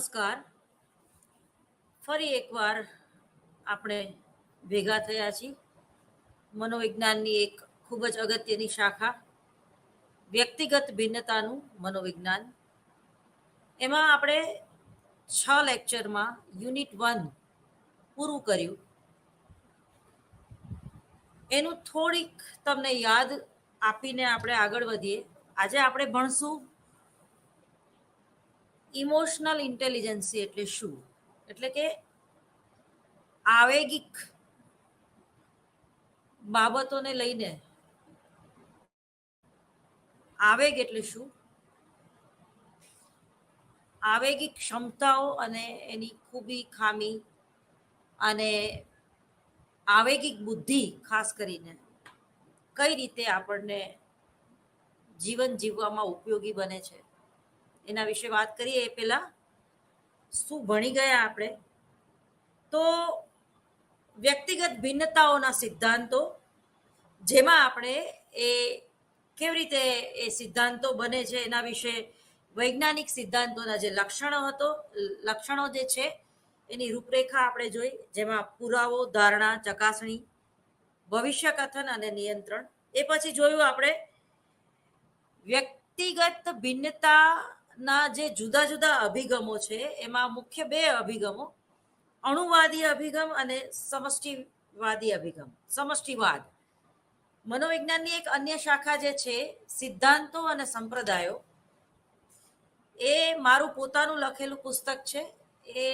નમસ્કાર. ફરી એકવાર આપણે ભેગા થયા છીએ. મનોવિજ્ઞાનની એક ખૂબ જ અગત્યની શાખા વ્યક્તિગત ભિન્નતાનું મનોવિજ્ઞાન. એમાં આપણે 6 લેક્ચરમાં યુનિટ 1 પૂરું કર્યું. એનું થોડીક તમને યાદ આપીને આપણે આગળ વધીએ. આજે આપણે ભણશું ઇમોશનલ ઇન્ટેલિજન્સી એટલે શું, એટલે કે આવેગિક બાબતોને લઈને. આવેગ એટલે શું, આવેગિક ક્ષમતાઓ અને એની ખૂબી ખામી, અને આવેગિક બુદ્ધિ ખાસ કરીને કઈ રીતે આપણને જીવન જીવવામાં ઉપયોગી બને છે, એના વિશે વાત કરીએ. એ પહેલા શું ભણી ગયા આપણે? તો વ્યક્તિગત ભિન્નતાઓના સિદ્ધાંતો, જેમાં આપણે એ કેવી રીતે એ સિદ્ધાંતો બને છે એના વિશે વૈજ્ઞાનિક સિદ્ધાંતોના જે લક્ષણો જે છે એની રૂપરેખા આપણે જોઈ, જેમાં પુરાવો, ધારણા, ચકાસણી, ભવિષ્ય કથન અને નિયંત્રણ. એ પછી જોયું આપણે વ્યક્તિગત ભિન્નતાના જે જુદા જુદા અભિગમો છે, એમાં મુખ્ય 2 અભિગમો, અણુવાદી અભિગમ અને સમષ્ટિવાદી અભિગમ. સમષ્ટિવાદ મનોવિજ્ઞાનની એક અન્ય શાખા જે છે, સિદ્ધાંતો અને સંપ્રદાયો. એ મારું પોતાનું લખેલું પુસ્તક છે. એ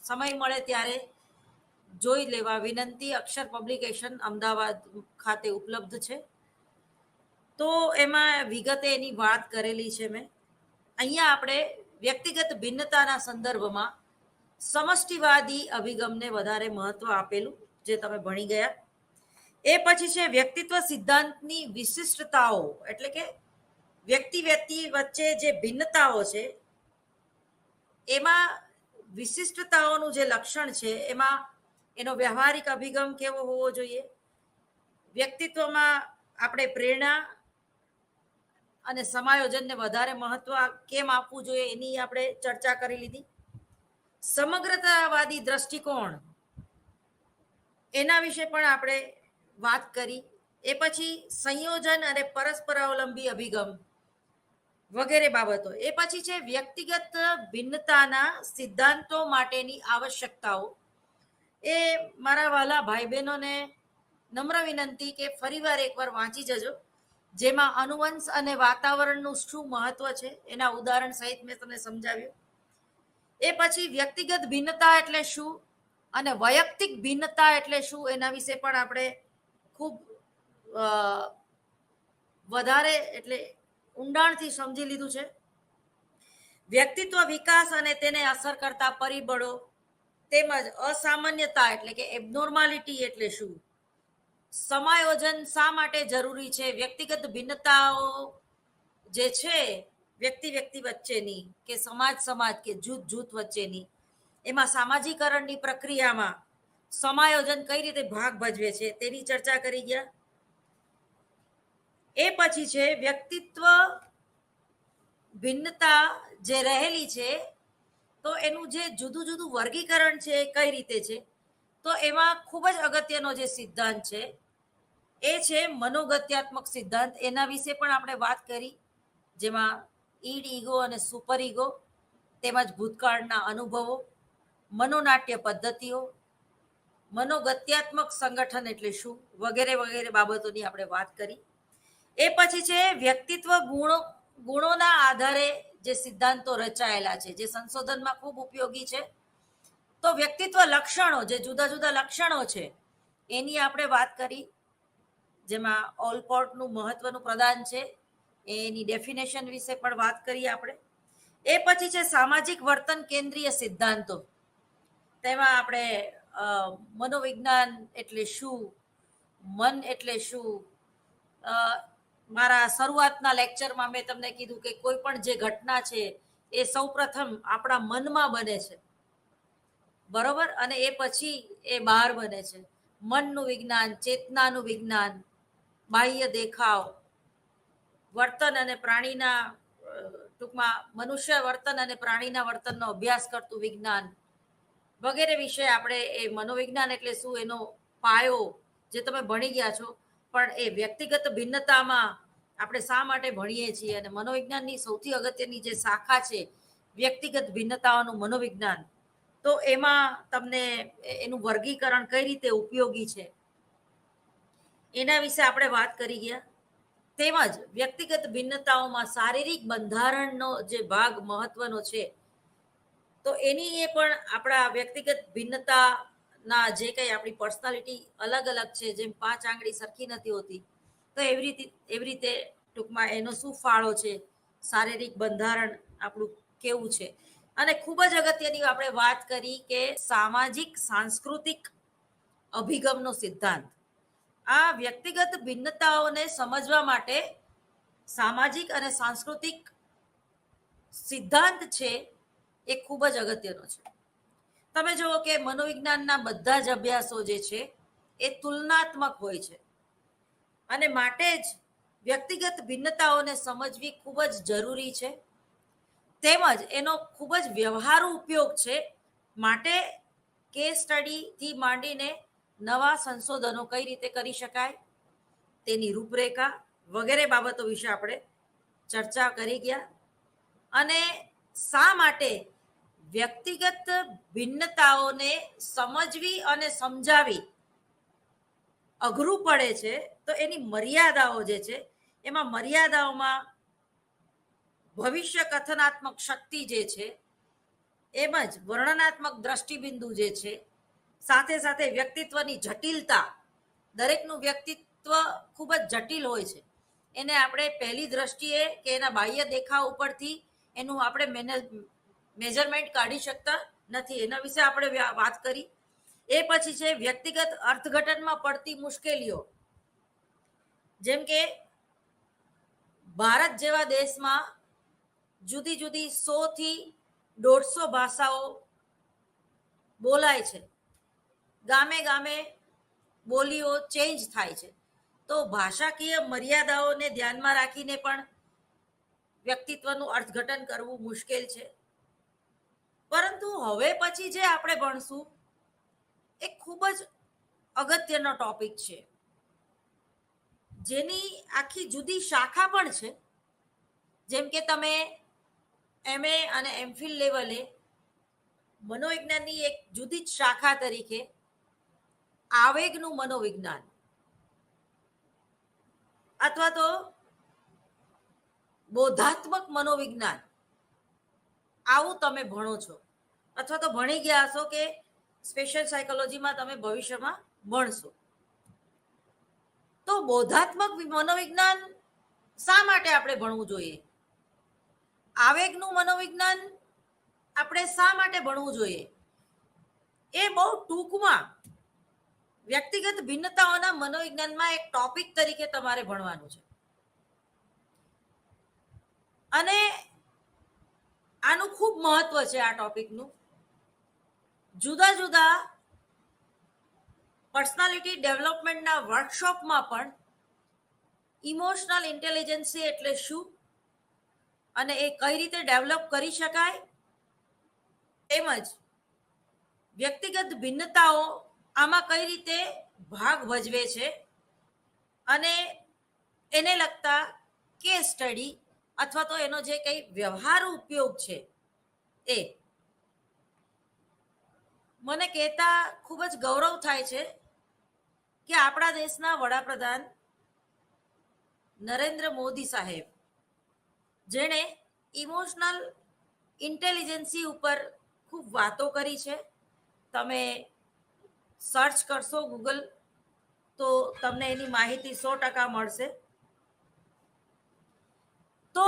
સમય મળે ત્યારે જોઈ લેવા વિનંતી. અક્ષર પબ્લિકેશન અમદાવાદ ખાતે ઉપલબ્ધ છે. તો એમાં વિગતે એની વાત કરેલી છે મેં. અહીંયા આપણે વ્યક્તિગત ભિન્નતાના સંદર્ભમાં સમષ્ટિવાદી અભિગમને વધારે મહત્વ આપેલું, જે તમે ભણી ગયા. એ પછી છે વ્યક્તિત્વ સિદ્ધાંતની વિશિષ્ટતાઓ, એટલે કે વ્યક્તિ વચ્ચે જે ભિન્નતાઓ છે એમાં વિશિષ્ટતાઓનું જે લક્ષણ છે, એમાં એનો વ્યવહારિક અભિગમ કેવો હોવો જોઈએ, વ્યક્તિત્વમાં આપણે પ્રેરણા અને સમાયોજનને વધારે મહત્વ કેમ આપવું જોઈએ, એની આપણે ચર્ચા કરી લીધી. સમગ્રતાવાદી દ્રષ્ટિકોણ, એના વિશે પણ આપણે વાત કરી. એ પછી સંયોજન અને પરસ્પરાવલંબી અભિગમ વગેરે બાબતો. એ પછી છે વ્યક્તિગત ભિન્નતાના સિદ્ધાંતો માટેની આવશ્યકતાઓ. એ મારા વાલા ભાઈ બહેનોને નમ્ર વિનંતી કે ફરીવાર એકવાર વાંચી જજો, જેમાં અનુવંશ અને વાતાવરણનું શું મહત્વ છે એના ઉદાહરણ સહિત મેં તમને સમજાવ્યું. એ પછી વ્યક્તિગત ભિન્નતા એટલે શું અને વૈયક્તિક ભિન્નતા એટલે શું, એના વિશે પણ આપણે ખૂબ વધારે એટલે ઊંડાણથી સમજી લીધું છે. વ્યક્તિત્વ વિકાસ અને તેને અસર કરતા પરિબળો, તેમજ અસામાન્યતા એટલે કે એબનોર્માલિટી એટલે શું, સમાયોજન શા માટે જરૂરી છે, વ્યક્તિગત ભિન્નતાઓ જે છે વ્યક્તિ વચ્ચેની કે સમાજ કે જૂથ વચ્ચેની, એમાં સામાજિકરણની પ્રક્રિયામાં સમાયોજન કઈ રીતે ભાગ ભજવે છે તેની ચર્ચા કરી ગયા. એ પછી છે વ્યક્તિત્વ ભિન્નતા જે રહેલી છે, તો એનું જે જુદું જુદું વર્ગીકરણ છે એ કઈ રીતે છે. તો એમાં ખૂબ જ અગત્યનો જે સિદ્ધાંત છે એ છે મનોગત્યાત્મક સિદ્ધાંત. એના વિશે પણ આપણે વાત કરી, જેમાં ઈડ, ઈગો અને સુપર ઈગો, તેમજ ભૂતકાળના અનુભવો, મનોનાટ્ય પદ્ધતિઓ, મનોગત્યાત્મક સંગઠન એટલે શું, વગેરે વગેરે બાબતોની આપણે વાત કરી. એ પછી છે વ્યક્તિત્વ ગુણોના આધારે જે સિદ્ધાંતો રચાયેલા છે, જે સંશોધનમાં ખૂબ ઉપયોગી છે. તો વ્યક્તિત્વ લક્ષણો, જે જુદા જુદા લક્ષણો છે એની આપણે વાત કરી, જેમાં ઓલપોર્ટનું મહત્વનું પ્રદાન છે, એની ડેફિનેશન વિશે પણ વાત કરીએ આપણે. એ પછી છે સામાજિક વર્તન કેન્દ્રીય સિદ્ધાંતો. તેમાં આપણે મનોવિજ્ઞાન એટલે શું, મન એટલે શું. મારા શરૂઆતના લેક્ચરમાં મેં તમને કીધું કે કોઈ પણ જે ઘટના છે એ સૌપ્રથમ આપણા મનમાં બને છે, બરોબર, અને એ પછી એ બહાર બને છે. મનનું વિજ્ઞાન, ચેતનાનું વિજ્ઞાન, બાહ્ય દેખાવ, વર્તન અને પ્રાણીના ટૂંકમાં મનુષ્ય વર્તન અને પ્રાણીના વર્તનનો અભ્યાસ કરતું વિજ્ઞાન વગેરે વિશે આપણે એ મનોવિજ્ઞાન એટલે શું એનો પાયો જે તમે ભણી ગયા છો, પણ એ વ્યક્તિગત ભિન્નતામાં આપણે શા માટે ભણીએ છીએ અને મનોવિજ્ઞાનની સૌથી અગત્યની જે શાખા છે વ્યક્તિગત ભિન્નતાઓનું મનોવિજ્ઞાન, તો એમાં તમને એનું વર્ગીકરણ કઈ રીતે ઉપયોગી છે એના વિશે આપણે વાત કરી ગયા. તેમજ વ્યક્તિગત ભિન્નતાઓમાં શારીરિક બંધારણનો જે ભાગ મહત્વનો છે, તો એની એ પણ આપણા વ્યક્તિગત ભિન્નતાના જે કંઈ આપણી પર્સનાલિટી અલગ અલગ છે, જેમ 5 આંગળી સરખી નથી હોતી, તો એવી રીતે ટૂંકમાં એનો શું ફાળો છે, શારીરિક બંધારણ આપણું કેવું છે. અને ખૂબ જ અગત્યની આપણે વાત કરી કે સામાજિક સાંસ્કૃતિક અભિગમનો સિદ્ધાંત. આ વ્યક્તિગત ભિન્નતાઓને સમજવા માટે સામાજિક અને સાંસ્કૃતિક સિદ્ધાંત છે એ ખૂબ જ અગત્યનો છે. તમે જુઓ કે મનોવિજ્ઞાનના બધા જ અભ્યાસો જે છે એ તુલનાત્મક હોય છે અને માટે જ વ્યક્તિગત ભિન્નતાઓને સમજવી ખૂબ જ જરૂરી છે. તેમજ એનો ખૂબ જ વ્યવહારુ ઉપયોગ છે. માટે કેસ સ્ટડીથી માંડીને નવા સંશોધનો કઈ રીતે કરી શકાય તેની રૂપરેખા વગેરે બાબતો વિશે આપણે ચર્ચા કરી ગયા. અને શા માટે વ્યક્તિગત ભિન્નતાઓને સમજવી અને સમજાવી અઘરું પડે છે, તો એની મર્યાદાઓ જે છે એમાં મર્યાદાઓમાં ભવિષ્ય કથનાત્મક શક્તિ જે છે, એમ જ વર્ણનાત્મક દ્રષ્ટિબિંદુ જે છે, સાથે સાથે વ્યક્તિત્વની જટિલતા. દરેકનું વ્યક્તિત્વ ખૂબ જ જટિલ હોય છે. એને આપણે પહેલી દ્રષ્ટિએ કે એના બાહ્ય દેખાવ ઉપરથી એનું આપણે મેજરમેન્ટ કાઢી શકતા નથી. એના વિશે આપણે વાત કરી. એ પછી છે વ્યક્તિગત અર્થઘટનમાં પડતી મુશ્કેલીઓ. જેમ કે ભારત જેવા દેશમાં જુદી જુદી 100 થી 150 ભાષાઓ બોલાય છે. ગામે ગામે બોલીઓ ચેન્જ થાય છે. તો ભાષાકીય મર્યાદાઓને ધ્યાનમાં રાખીને પણ વ્યક્તિત્વનું અર્થઘટન કરવું મુશ્કેલ છે. પરંતુ હવે પછી જે આપણે ભણશું એ ખૂબ જ અગત્યનો ટોપિક છે, જેની આખી જુદી શાખા પણ છે. જેમ કે તમે MA અને MPhil લેવલે મનોવિજ્ઞાનની એક જુદી જ શાખા તરીકે આવેગનું મનોવિજ્ઞાન અથવા તો બોધાત્મક મનોવિજ્ઞાન આવું તમે ભણો છો, અથવા તો ભણી ગયા હશો કે સ્પેશિયલ સાયકોલોજીમાં તમે ભવિષ્યમાં ભણશો. તો બોધાત્મક મનોવિજ્ઞાન શા માટે આપણે ભણવું જોઈએ? આવેગનું મનોવિજ્ઞાન આપણે શા માટે ભણવું જોઈએ? એ બહુ ટૂંકમાં વ્યક્તિગત ભિન્નતાઓના મનોવિજ્ઞાનમાં એક ટોપિક તરીકે તમારે ભણવાનું છે. અને આનું ખૂબ મહત્વ છે. આ ટોપિકનું જુદા જુદા પર્સનાલિટી ડેવલપમેન્ટના વર્કશોપમાં પણ ઇમોશનલ ઇન્ટેલિજન્સી એટલે શું અને એ કઈ રીતે ડેવલપ કરી શકાય, તેમજ વ્યક્તિગત ભિન્નતાઓ આમાં કઈ રીતે ભાગ ભજવે છે અને એને લગતા કેસ સ્ટડી અથવા તો એનો જે કંઈ વ્યવહારુ ઉપયોગ છે એ મને કહેતા ખૂબ જ ગૌરવ થાય છે કે આપણા દેશના વડાપ્રધાન નરેન્દ્ર મોદી સાહેબ, જેણે ઇમોશનલ ઇન્ટેલિજન્સી ઉપર ખૂબ વાતો કરી છે. તમે સર્ચ કરશો ગૂગલ તો તમને એની માહિતી 100% મળશે. તો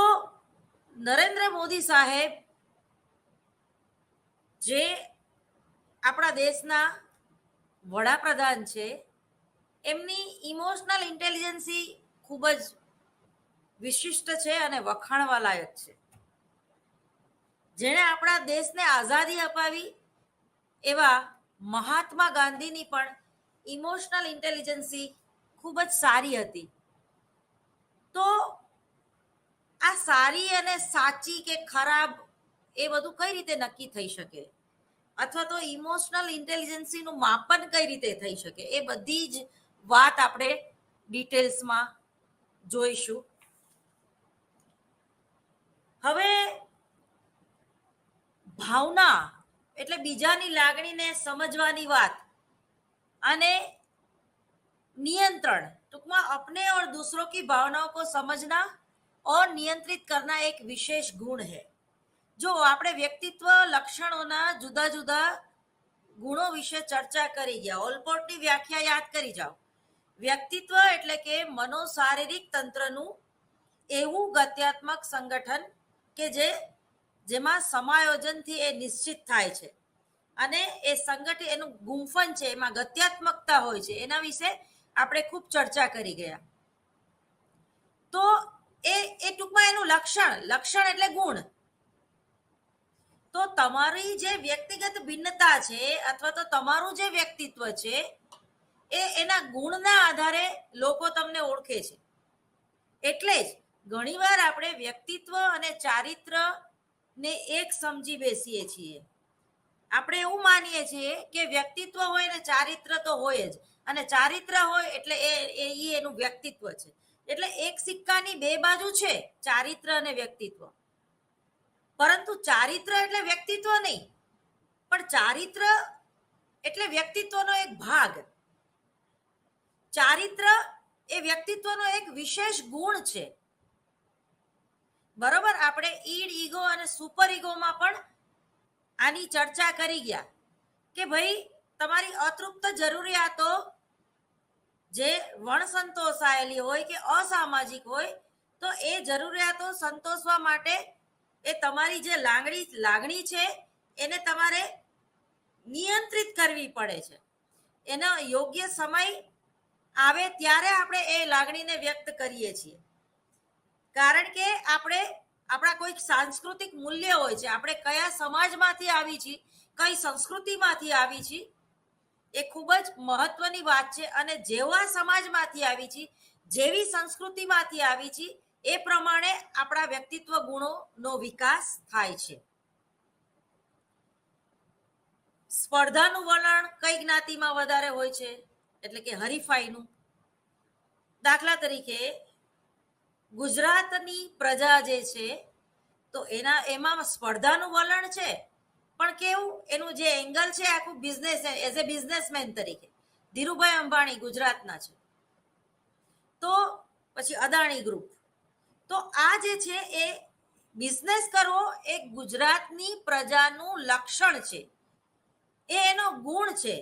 નરેન્દ્ર મોદી સાહેબ જે આપણા દેશના વડાપ્રધાન છે, એમની ઇમોશનલ ઇન્ટેલિજન્સી ખૂબ જ વિશિષ્ટ છે અને વખાણવા લાયક છે. જેણે આપણા દેશને આઝાદી અપાવી એવા મહાત્મા ગાંધીની પણ ઇમોશનલ ઇન્ટેલિજન્સી ખૂબ જ સારી હતી. તો આ સારી અને સાચી કે ખરાબ એ બધું કઈ રીતે નક્કી થઈ શકે, અથવા તો ઇમોશનલ ઇન્ટેલિજન્સીનું માપન કઈ રીતે થઈ શકે, એ બધી જ વાત આપણે ડિટેલ્સમાં જોઈશું. હવે ભાવના એટલે બીજાની લાગણીને સમજવાની વાત, અને नियंत्रण, टूंकमा अपने और दूसरों की भावनाओं को समझना और नियंत्रित करना एक विशेष गुण है. जो આપણે વ્યક્તિત્વ લક્ષણોના જુદા જુદા ગુણો વિશે ચર્ચા કરી ગયા. ઓલપોર્ટની વ્યાખ્યા યાદ કરી જાઓ. વ્યક્તિત્વ એટલે કે મનોશારીરિક તંત્રનું એવું ગત્યાત્મક સંગઠન કે જેમાં સમાયોજનથી એ નિશ્ચિત થાય છે, અને એ સંગઠન એનું ગુંફન છે, એમાં ગત્યાત્મકતા હોય છે. એના વિશે આપણે ખૂબ ચર્ચા કરી ગયા. તો એ ટૂંકમાં એનું લક્ષણ એટલે ગુણ. તો તમારી જે વ્યક્તિગત ભિન્નતા છે અથવા તો તમારું જે વ્યક્તિત્વ છે એ એના ગુણના આધારે લોકો તમને ઓળખે છે. એટલે જ ઘણીવાર આપણે વ્યક્તિત્વ અને ચારિત્રને એક સમજી બેસીએ છીએ. આપણે એવું માનીએ છીએ કે વ્યક્તિત્વ હોય ને ચારિત્ર તો હોય જ, અને ચારિત્ર હોય એટલે એનું વ્યક્તિત્વ છે. એટલે એક સિક્કાની બે બાજુ છે, ચારિત્ર અને વ્યક્તિત્વ. પરંતુ ચારિત્ર એટલે વ્યક્તિત્વ નહીં, પણ ચારિત્ર એટલે વ્યક્તિત્વનો એક ભાગ. ચારિત્ર એ વ્યક્તિત્વનો એક વિશેષ ગુણ છે. બરોબર, આપણે ઈડ, ઈગો અને સુપર ઈગોમાં પણ આની ચર્ચા કરી ગયા કે ભાઈ તમારી અતૃપ્ત જરૂરિયાતો જે વણસંતોષાયેલી હોય કે અસામાજિક હોય, તો એ જરૂરિયાતો સંતોષવા માટે એ તમારી જે લાગણી છે એને તમારે નિયંત્રિત કરવી પડે છે. એનો યોગ્ય સમય આવે ત્યારે આપણે એ લાગણીને વ્યક્ત કરીએ છીએ. કારણ કે આપણે આપણા કોઈક સાંસ્કૃતિક મૂલ્ય હોય છે, આપણે કયા સમાજમાંથી આવી છીએ, કઈ સંસ્કૃતિમાંથી આવી છીએ, એ ખૂબ જ મહત્વની વાત છે. અને જેવા સમાજમાંથી આવી છીએ, જેવી સંસ્કૃતિમાંથી આવી છીએ, એ પ્રમાણે આપણા વ્યક્તિત્વ ગુણોનો વિકાસ થાય છે. સ્પર્ધાનું વલણ કઈ જ્ઞાતિમાં વધારે હોય છે, એટલે કે હરીફાઈનું. દાખલા તરીકે ગુજરાતની પ્રજા જે છે તો એમાં સ્પર્ધાનું વલણ છે, પણ કેવું એનું જે એંગલ છે આખું બિઝનેસ, એઝ એ બિઝનેસમેન તરીકે. ધીરુભાઈ અંબાણી ગુજરાતના છે, તો પછી અદાણી ગ્રુપ. તો આ જે છે એ બિઝનેસ કરવો એ ગુજરાતની પ્રજાનું લક્ષણ છે, એ એનો ગુણ છે.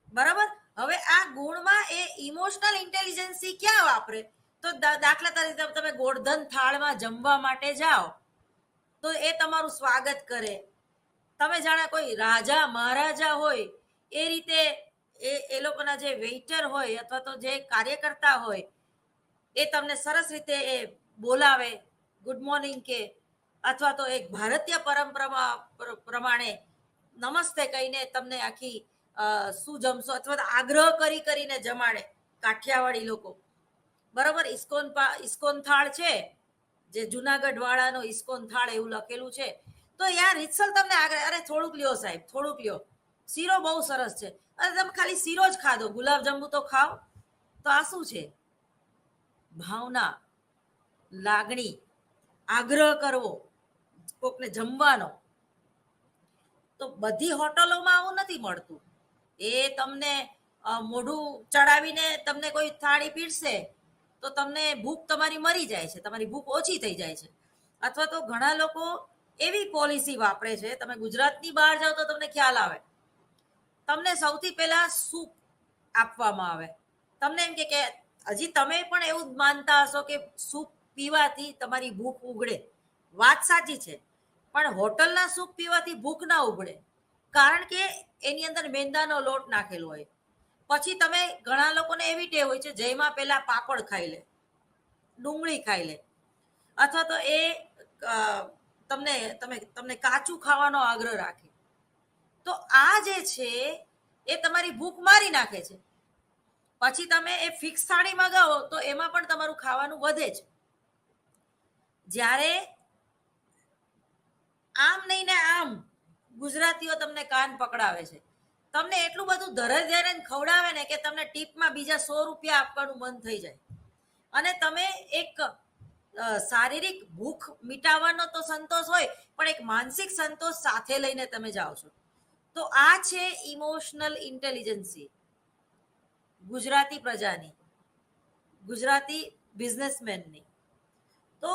બરાબર. હવે આ ગુણમાં એ ઇમોશનલ ઇન્ટેલિજન્સી ક્યાં વાપરે? તો દાખલા તરીકે તમે ગોળધન થાળમાં જમવા માટે જાઓ તો એ તમારું સ્વાગત કરે. તમે જાણે કોઈ રાજા મહારાજા હોય એ રીતે એ લોકોના જે વેઇટર હોય અથવા તો જે કાર્યકર્તા હોય એ તમને સરસ રીતે એ બોલાવે, ગુડ મોર્નિંગ કે, અથવા તો એક ભારતીય પરંપરા પ્રમાણે નમસ્તે કહીને તમને આખી શું જમશો અથવા તો આગ્રહ કરીને જમાડે કાઠિયાવાડી લોકો. બરોબર. ઇસ્કોન થાળ છે, જે જુનાગઢ વાળાનો ઇસ્કોન થાળ એવું લખેલું છે, તો યાર રીતસર તમને અરે થોડુંક લ્યો સાહેબ, થોડુંક લ્યો, શીરો બહુ સરસ છે. અરે તમે ખાલી શીરો જ ખાધો, ગુલાબ જાંબુ તો ખાઓ. તો આ શું છે? ભાવના, લાગણી, આગ્રહ કરવો કોકને જમવાનો. તો બધી હોટલોમાં આવું નથી મળતું. એ તમને મોઢું ચડાવીને તમને કોઈ થાળી પીરસે તો તમને ભૂખ તમારી મરી જાય છે, તમારી ભૂખ ઓછી થઈ જાય છે. અથવા તો ઘણા લોકો એવી પોલિસી વાપરે છે, તમે ગુજરાતની બહાર જાઓ તો તમને ખ્યાલ આવે, તમને સૌથી પહેલા સૂપ આપવામાં આવે. તમને એમ કે હજી તમે પણ એવું માનતા હશો કે સૂપ પીવાથી તમારી ભૂખ ઉગડે. વાત સાચી છે, પણ હોટલના સૂપ પીવાથી ભૂખ ના ઉગડે, કારણ કે એની અંદર મેંદાનો લોટ નાખેલો હોય. પછી તમે ઘણા લોકોને એવી ટેવ હોય છે જેમાં પેલા પાપડ ખાઈ લે, ડુંગળી ખાઈ લે, અથવા તો એ તમને કાચું ખાવાનો આગ્રહ રાખે. તો આ જે છે એ તમારી ભૂખ મારી નાખે છે. પછી તમે એ ફિક્સ થાળી મગાવો તો એમાં પણ તમારું ખાવાનું વધે છે. જ્યારે આમ નહીં ને આમ ગુજરાતીઓ તમને કાન પકડાવે છે, તમને એટલું બધું ધરે ખવડાવે ને કે તમને ટીપમાં બીજા 100 રૂપિયા આપવાનું મન થઈ જાય, અને તમે એક શારીરિક ભૂખ મિટાવવાનો તો સંતોષ હોય, પણ એક માનસિક સંતોષ સાથે લઈને તમે જાઓ છો. તો આ છે ઇમોશનલ ઇન્ટેલિજન્સી ગુજરાતી પ્રજાની, ગુજરાતી બિઝનેસમેનની. તો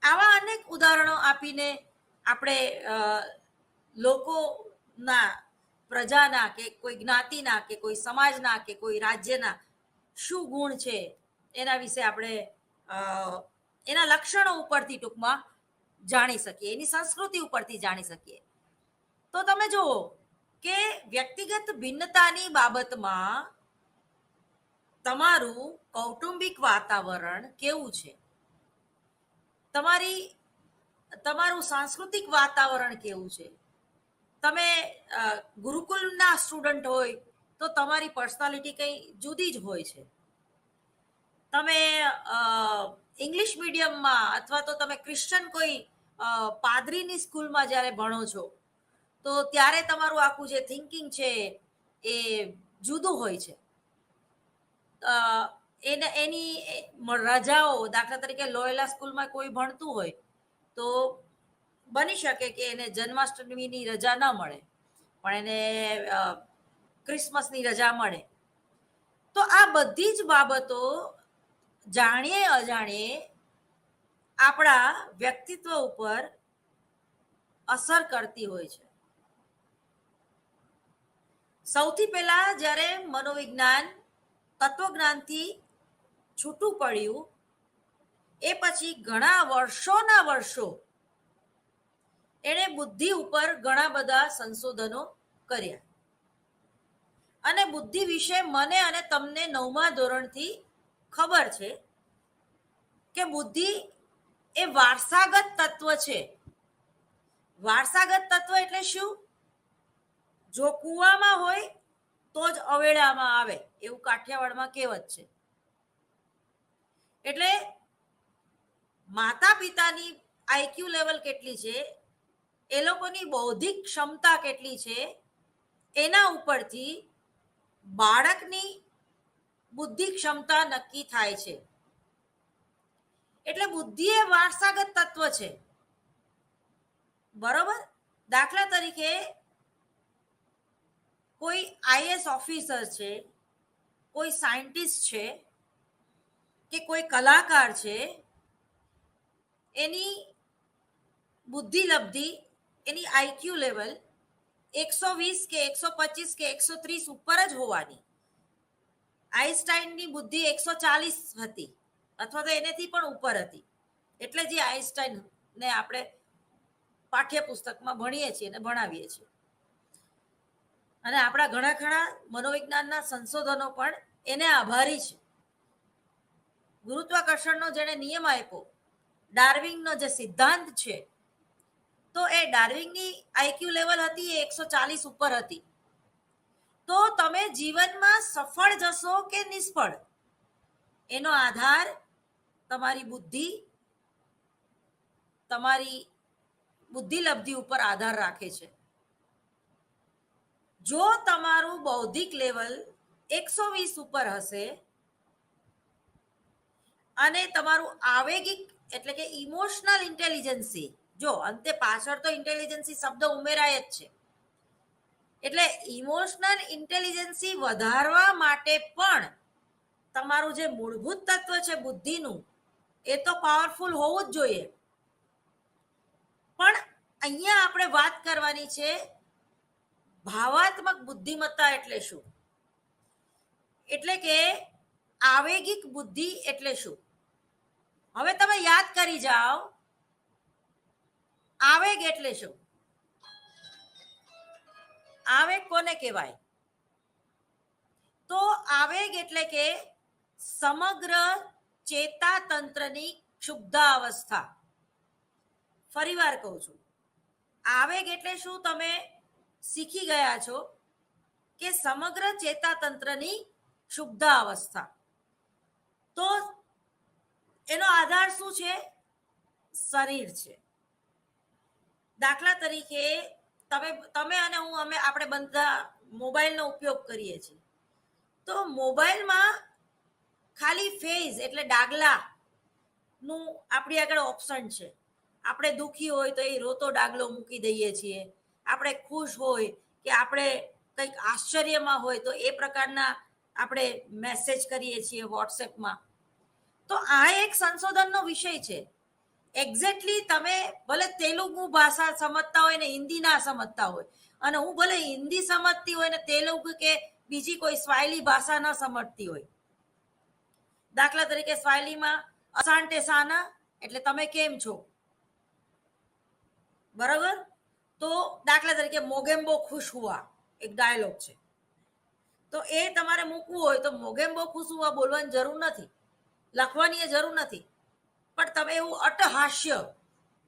આવા અનેક ઉદાહરણો આપીને આપણે લોકોના, પ્રજાના, કે કોઈ જ્ઞાતિના, કે કોઈ સમાજના, કે કોઈ રાજ્યના શું ગુણ છે એના વિશે આપણે એના લક્ષણો ઉપરથી ટૂંકમાં જાણી શકીએ, એની સંસ્કૃતિ ઉપરથી જાણી શકીએ. તો તમે જુઓ કે વ્યક્તિગત ભિન્નતાની બાબતમાં તમારું કૌટુંબિક વાતાવરણ કેવું છે, તમારું સાંસ્કૃતિક વાતાવરણ કેવું છે. તમે ગુરુકુલના સ્ટુડન્ટ હોય તો તમારી પર્સનાલિટી કંઈ જુદી જ હોય છે. તમે ઇંગ્લિશ મીડિયમમાં અથવા તો તમે ક્રિશ્ચન કોઈ પાદરીની સ્કૂલમાં જ્યારે ભણો છો તો ત્યારે તમારું આખું જે થિંકિંગ છે એ જુદું હોય છે. એની રજાઓ, દાખલા તરીકે લોયલા સ્કૂલમાં કોઈ ભણતું હોય તો બની શકે કે એને જન્માષ્ટમીની રજા ન મળે, પણ એને ક્રિસમસની રજા મળે. તો આ બધી જ બાબતો જાણીએ અજાણીએ આપણા વ્યક્તિત્વ ઉપર અસર કરતી હોય છે. સૌથી પહેલા જ્યારે મનોવિજ્ઞાન તત્વજ્ઞાનથી છૂટું પડ્યું એ પછી ઘણા વર્ષોના વર્ષો એણે બુદ્ધિ ઉપર ઘણા બધા સંશોધનો કર્યા, અને બુદ્ધિ વિશે મને અને તમને 9મા ધોરણથી ખબર છે કે બુદ્ધિ એ વારસાગત તત્વ છે. વારસાગત તત્વ એટલે શું? જો કૂવામાં હોય તો જ અવેડામાં આવે, એવું કાઠિયાવાડમાં કહેવત છે. એટલે માતા પિતાની આઈક્યુ લેવલ કેટલી છે, એ લોકોની બૌદ્ધિક ક્ષમતા કેટલી છે, એના ઉપરથી બાળકની બુદ્ધિ ક્ષમતા નક્કી થાય છે. એટલે બુદ્ધિ એ વારસાગત તત્વ છે, બરોબર. દાખલા તરીકે કોઈ આઈએસ ઓફિસર છે, કોઈ સાયન્ટિસ્ટ છે, કે કોઈ કલાકાર છે, એની બુદ્ધિ લબ્ધિ, એની આઈક્યુ લેવલ 120 કે 125 કે 130 ઉપર જ હોવાની. આઈન્સ્ટાઈનની બુદ્ધિ 140 હતી અથવા તો એનેથી પણ ઉપર હતી, એટલે જે આઈન્સ્ટાઈનને આપણે પાઠ્યપુસ્તકમાં ભણીએ છીએ અને ભણાવીએ છીએ. અને આપણા ઘણા મનોવિજ્ઞાનના સંશોધનો પણ એને આભારી છે. ગુરુત્વાકર્ષણનો જેણે નિયમ આપ્યો, ડાર્વિનનો જે સિદ્ધાંત છે, તો એ ડાર્વિનની આઈક્યુ લેવલ હતી એ 140 ઉપર હતી. તો તમે જીવનમાં સફળ જશો કે નિષ્ફળ, એનો આધાર તમારી બુદ્ધિ લબ્ધિ ઉપર આધાર રાખે છે. જો તમારું બૌદ્ધિક લેવલ 120 ઉપર હશે અને તમારું આવેગિક એટલે કે ઇમોશનલ ઇન્ટેલિજન્સી, જો અંતે પાછળ તો ઇન્ટેલિજન્સી શબ્દ ઉમેરાય જ છે, એટલે ઇમોશનલ ઇન્ટેલિજન્સી વધારવા માટે પણ તમારું જે મૂળભૂત તત્વ છે બુદ્ધિનું, એ તો પાવરફુલ હોવું જ જોઈએ. પણ અહીંયા આપણે વાત કરવાની છે ભાવાત્મક બુદ્ધિમત્તા એટલે શું, એટલે કે આવેગિક બુદ્ધિ એટલે શું. હવે તમે યાદ કરી જાઓ, આવેગ એટલે શું? આવેગ કોને કહેવાય? તો આવેગ એટલે કે સમગ્ર ચેતાતંત્રની ક્ષુબ્ધાવસ્થા. ફરીવાર કહું છું, આવેગ એટલે શું તમે શીખી ગયા છો કે સમગ્ર ચેતાતંત્રની ક્ષુબ્ધાવસ્થા. તો એનો આધાર શું છે? શરીર છે. દાખલા તરીકે તમે અને હું આપણે બધા મોબાઈલનો ઉપયોગ કરીએ છીએ. તો મોબાઈલમાં ખાલી ફેઝ એટલે ડાગલા નું આપણી આગળ ઓપ્શન છે. આપણે દુઃખી હોય તો એ રોતો ડાગલો મૂકી દઈએ છીએ. આપણે ખુશ હોય કે આપણે કંઈક આશ્ચર્યમાં હોય તો એ પ્રકારના આપણે મેસેજ કરીએ છીએ વોટ્સએપમાં. તો આ એક સંશોધનનો વિષય છે. એક્ઝેક્ટલી તમે ભલે તેલુગુ ભાષા સમજતા હોય ને હિન્દી ના સમજતા હોય, અને હું ભલે હિન્દી સમજતી હોય ને તેલુગુ કે બીજી કોઈ સ્વાયલી ભાષા ન સમજતી હોય. દાખલા તરીકે સ્વાયલીમાં અસાન્ટે સાના એટલે તમે કેમ છો, બરાબર? તો દાખલા તરીકે મોગેમ્બો ખુશ હુઆ એક ડાયલોગ છે. તો એ તમારે મૂકવું હોય તો મોગેમ્બો ખુશ હુઆ બોલવાની જરૂર નથી, લખવાની એ જરૂર નથી. પણ તમે એવું અટહાસ્ય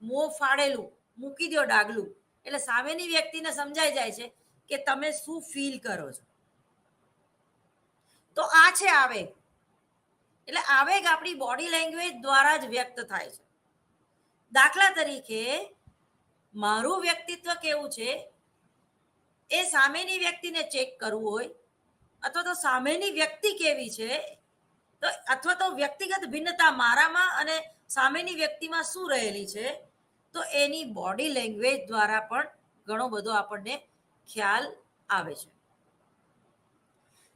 મોં ફાડેલું મૂકી દો ડાગલું, એટલે સામેની વ્યક્તિને સમજાઈ જાય છે કે તમે શું ફીલ કરો છો. તો આ છે આવેગ. એટલે આવેગ આપણી બોડી લેંગ્વેજ દ્વારા જ વ્યક્ત થાય છે. દાખલા તરીકે મારું વ્યક્તિત્વ કેવું છે એ સામેની વ્યક્તિને ચેક કરવું હોય, અથવા તો સામેની વ્યક્તિ કેવી છે, તો અથવા તો વ્યક્તિગત ભિન્નતા મારામાં અને સામેની વ્યક્તિમાં શું રહેલી છે, તો એની બોડી લેંગ્વેજ દ્વારા પણ ઘણો બધો આપણને ખ્યાલ આવે છે.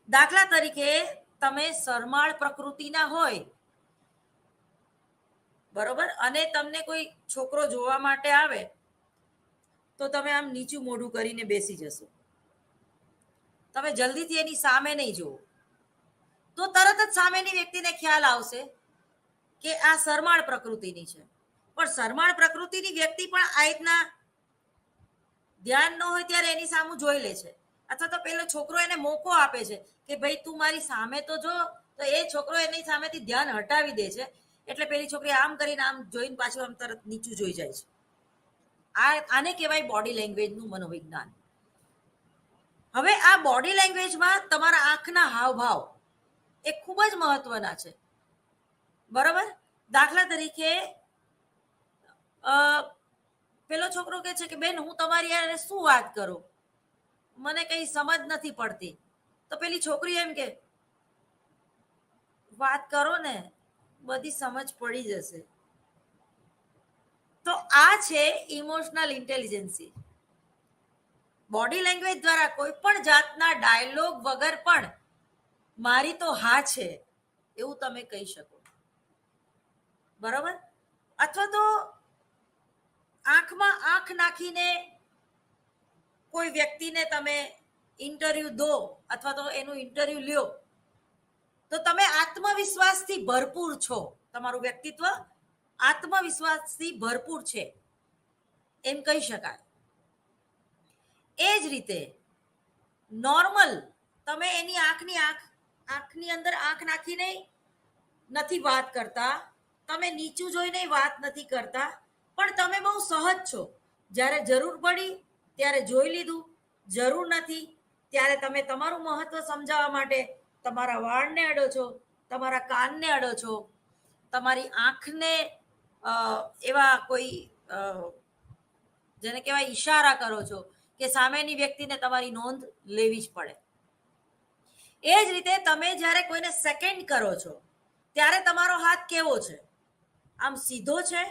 દાખલા તરીકે તમે શરમાળ પ્રકૃતિના હોય, બરોબર, અને તમને કોઈ છોકરો જોવા માટે આવે તો તમે આમ નીચું મોઢું કરીને બેસી જશો. તમે જલ્દીથી એની સામે નહીં જુઓ, તો તરત જ સામેની વ્યક્તિને ખ્યાલ આવશે કે આ શરમાળ પ્રકૃતિની છે. પણ શરમાળ પ્રકૃતિની વ્યક્તિ પણ આ રીતના ધ્યાન ન હોય ત્યારે એની સામે જોઈ લે છે, અથવા તો પેલો છોકરો એને મોકો આપે છે કે ભાઈ તું મારી સામે તો જો, તો એ છોકરો એની સામેથી ધ્યાન હટાવી દે છે. એટલે પેલી છોકરી આમ કરીને આમ જોઈને પાછું આમ તરત નીચું જોઈ જાય છે. આને કહેવાય બોડી લેંગ્વેજનું મનોવિજ્ઞાન. હવે આ બોડી લેંગ્વેજમાં તમારા આંખના હાવભાવ એ ખૂબ જ મહત્વના છે, બરોબર? દાખલા તરીકે પેલો છોકરો કહે છે કે બેન હું તમારી યારે શું વાત કરું, મને કઈ સમજ નથી પડતી. તો પેલી છોકરી એમ કે વાત કરો ને, બધી સમજ પડી જશે. તો આ છે ઇમોશનલ ઇન્ટેલિજન્સી. બોડી લેંગ્વેજ દ્વારા કોઈ પણ જાતના ડાયલોગ વગર પણ મારી તો હા છે એવું તમે કહી શકો, બરોબર? અથવા તો આંખમાં આંખ નાખીને કોઈ વ્યક્તિને તમે ઇન્ટરવ્યુ દો અથવા તો એનું ઇન્ટરવ્યુ લ્યો, તો તમે આત્મવિશ્વાસથી ભરપૂર છો. તમારું વ્યક્તિત્વ આત્મવિશ્વાસથી ભરપૂર છે એમ કહી શકાય. એ જ રીતે નોર્મલ તમે એની આંખની અંદર આંખ નાખીને નથી વાત કરતા, તમે નીચું જોઈને વાત નથી કરતા, પણ તમે બહુ સહજ છો. જ્યારે જરૂર પડી ત્યારે જોઈ લીધું, જરૂર નથી ત્યારે તમે તમારું મહત્વ સમજાવવા માટે તમારા વાળને અડો છો, તમારા કાનને અડો છો, તમારી આંખને એવા કોઈ જેને કહેવાય ઈશારા કરો છો કે સામેની વ્યક્તિને તમારી નોંધ લેવી જ પડે. એ જ રીતે તમે જ્યારે કોઈને સેકન્ડ કરો છો ત્યારે તમારો હાથ કેવો છે? આમ સીધો છે,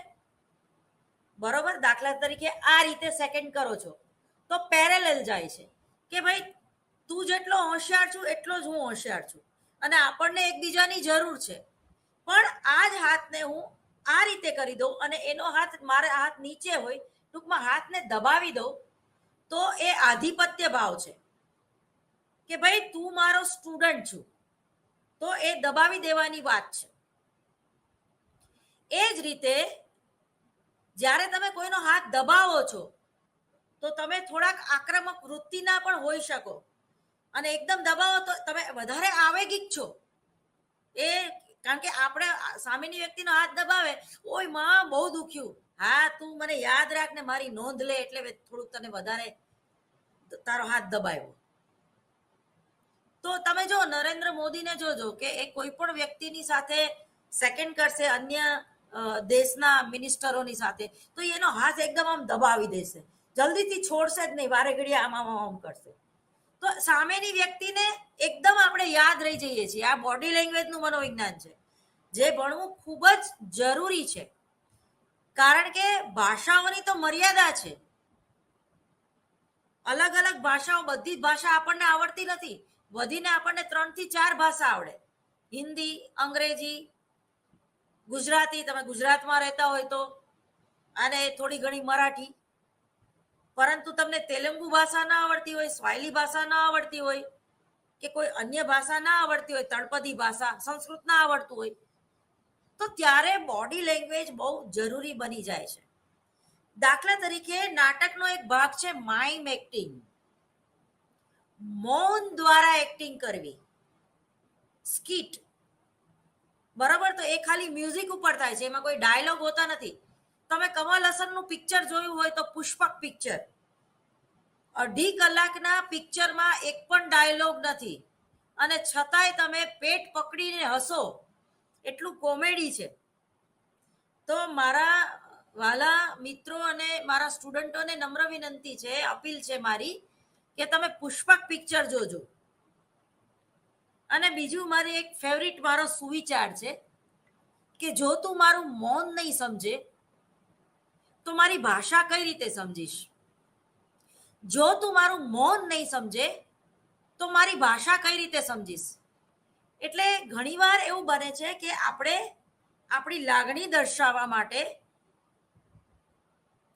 બરોબર? દાખલા તરીકે આ રીતે સેકન્ડ કરો છો તો પેરેલલ જાય છે કે ભાઈ તું જેટલો હોશિયાર છું એટલો જ હું હોશિયાર છું, અને આપણને એકબીજાની જરૂર છે. પણ આ જ હાથને હું આ રીતે કરી દઉં અને એનો હાથ મારા હાથ નીચે હોય, ટૂંકમાં હાથને દબાવી દઉં, તો એ આધિપત્ય ભાવ છે કે ભાઈ તું મારો સ્ટુડન્ટ છું, તો એ દબાવી દેવાની વાત છે. એ જ રીતે જ્યારે તમે કોઈનો હાથ દબાવો છો તો તમે થોડાક આક્રમક વૃત્તિના પણ હોઈ શકો, અને એકદમ દબાવો તો તમે વધારે આવેગિક છો. એ કારણ કે આપણે સામેની વ્યક્તિનો હાથ દબાવે, ઓય માં બહુ દુખ્યું, હા તું મને યાદ રાખ ને મારી નોંધ લે, એટલે થોડુંક તને વધારે તારો હાથ દબાવ્યો. તો તમે જો નરેન્દ્ર મોદીને જોજો કે એ કોઈ પણ વ્યક્તિની સાથે સેકન્ડ કરશે, અન્ય દેશના મિનિસ્ટરોની સાથે, તો એનો હાથ એકદમ આમ દબાવી દેશે, જલ્દીથી છોડશે જ નહીં, વારે ઘડીએ આમ કરશે. તો સામેની વ્યક્તિને એકદમ આપણે યાદ રહી જઈએ છીએ. આ બોડી લેંગ્વેજનું મનોવિજ્ઞાન છે, જે ભણવું ખૂબ જ જરૂરી છે. કારણ કે ભાષાઓની તો મર્યાદા છે. અલગ અલગ ભાષાઓ, બધી જ ભાષા આપણને આવડતી નથી. વધીને આપણને 3 થી 4 ભાષા આવડે: હિન્દી, અંગ્રેજી, ગુજરાતી, તમે ગુજરાતમાં રહેતા હોય તો, અને થોડી ઘણી મરાઠી. પરંતુ તમને તેલુગુ ભાષા ના આવડતી હોય, સ્વાહિલી ભાષા ના આવડતી હોય, કે કોઈ અન્ય ભાષા ના આવડતી હોય, તળપદી ભાષા, સંસ્કૃત ના આવડતું હોય, તો ત્યારે બોડી લેંગ્વેજ બહુ જરૂરી બની જાય છે. દાખલા તરીકે નાટકનો એક ભાગ છે માઇમ એક્ટિંગ, મૌન દ્વારા એક્ટિંગ કરવી, સ્કીટ. બરાબર? તો એ ખાલી મ્યુઝિક ઉપર થાય છે, એમાં કોઈ ડાયલોગ હોતા નથી. તમે કમલ હસનનું પિક્ચર જોયું હોય તો પુષ્પક પિક્ચર, 2.5 કલાકના પિક્ચરમાં એક પણ ડાયલોગ નથી, અને છતાંય તમે પેટ પકડીને હસો, એટલું કોમેડી છે. તો મારા વાલા મિત્રો અને મારા સ્ટુડન્ટોને નમ્ર વિનંતી છે, અપીલ છે મારી, કે તમે પુષ્પક પિક્ચર જોજો. અને બીજું, મારી એક ફેવરિટ મારો સુવિચાર છે કે જો તું મારું મૌન નહીં સમજે તો મારી ભાષા કઈ રીતે સમજીશ? જો તું મારું મૌન નહીં સમજે તો મારી ભાષા કઈ રીતે સમજીશ? એટલે ઘણીવાર એવું બને છે કે આપણે આપણી લાગણી દર્શાવવા માટે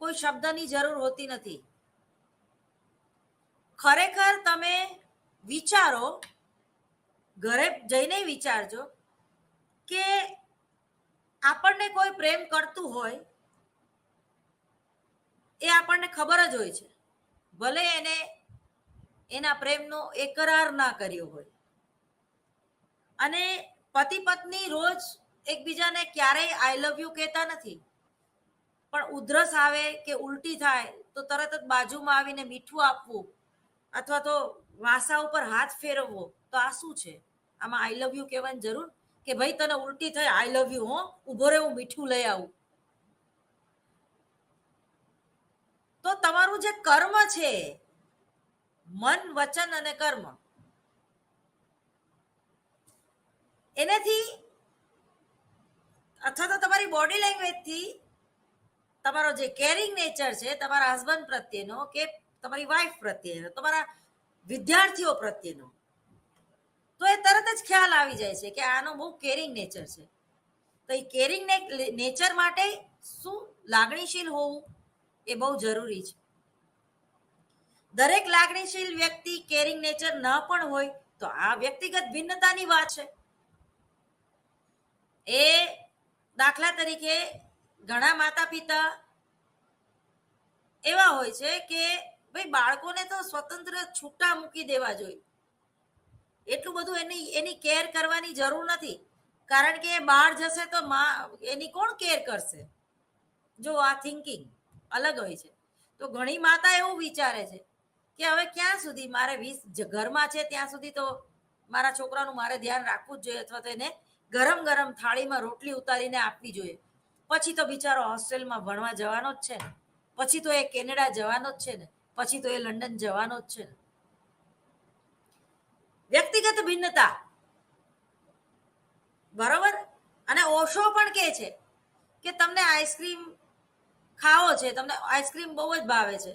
કોઈ શબ્દની જરૂર હોતી નથી. ખરેખર તમે વિચારો, ઘરે જઈને વિચારજો કે આપણને કોઈ પ્રેમ કરતું હોય, એ આપણને ખબર જ હોય છે, ભલે એને એના પ્રેમનો એકરાર ના કર્યો હોય. અને પતિ પત્ની રોજ એકબીજાને ક્યારેય આઈ લવ યુ કહેતા નથી, પણ ઉધરસ આવે કે ઉલટી થાય તો તરત જ બાજુમાં આવીને મીઠું આપવું, અથવા તો વાસા ઉપર હાથ ફેરવવો. તો આ શું છે? આમાં આઈ લવ યુ કહેવાની જરૂર? કે ભાઈ તને ઉલટી થાય, આઈ લવ યુ, હો, ઉભો રહે, હું મીઠું લઈ આવું. તો તમારું જે કર્મ છે, મન, વચન અને કર્મ, એનાથી અથવા તો તમારી બોડી લેંગ્વેજથી તમારો જે કેરિંગ નેચર છે તમારા હસબન્ડ પ્રત્યેનો, કે તમારી વાઈફ પ્રત્યેનો, તમારા વિદ્યાર્થીઓ પ્રત્યેનો, તો એ તરત જ ખ્યાલ આવી જાય છે કે આનો બહુ કેરિંગ નેચર છે. તો એ કેરિંગ નેચર માટે શું લાગણીશીલ હોવું એ બહુ જરૂરી છે. દરેક લાગણીશીલ વ્યક્તિ કેરિંગ નેચર ન પણ હોય તો આ વ્યક્તિગત ભિન્નતાની વાત છે. એ દાખલા તરીકે ઘણા માતા પિતા એવા હોય છે કે ભાઈ બાળકોને તો સ્વતંત્ર છૂટા મૂકી દેવા જોઈએ, એટલું બધું એની કેર કરવાની જરૂર નથી, કારણ કે એ બહાર જશે તો એની કોણ કેર કરશે? જો આ થિંકિંગ અલગ હોય છે. તો ઘણી માતા એવું વિચારે છે કે હવે ક્યાં સુધી મારે 20 ઘરમાં છે ત્યાં સુધી તો મારા છોકરાનું મારે ધ્યાન રાખવું જ જોઈએ, અથવા તો એને ગરમ ગરમ થાળીમાં રોટલી ઉતારીને આપવી જોઈએ. પછી તો બિચારો હોસ્ટેલમાં ભણવા જવાનો જ છે ને, પછી તો એ કેનેડા જવાનો જ છે ને, પછી તો એ લંડન જવાનો જ છે ને. વ્યક્તિગત ભિન્નતા, બરોબર? અને ઓશો પણ કહે છે કે તમને આઈસ્ક્રીમ ખાવો છે, તમને આઈસ્ક્રીમ બહુ જ ભાવે છે,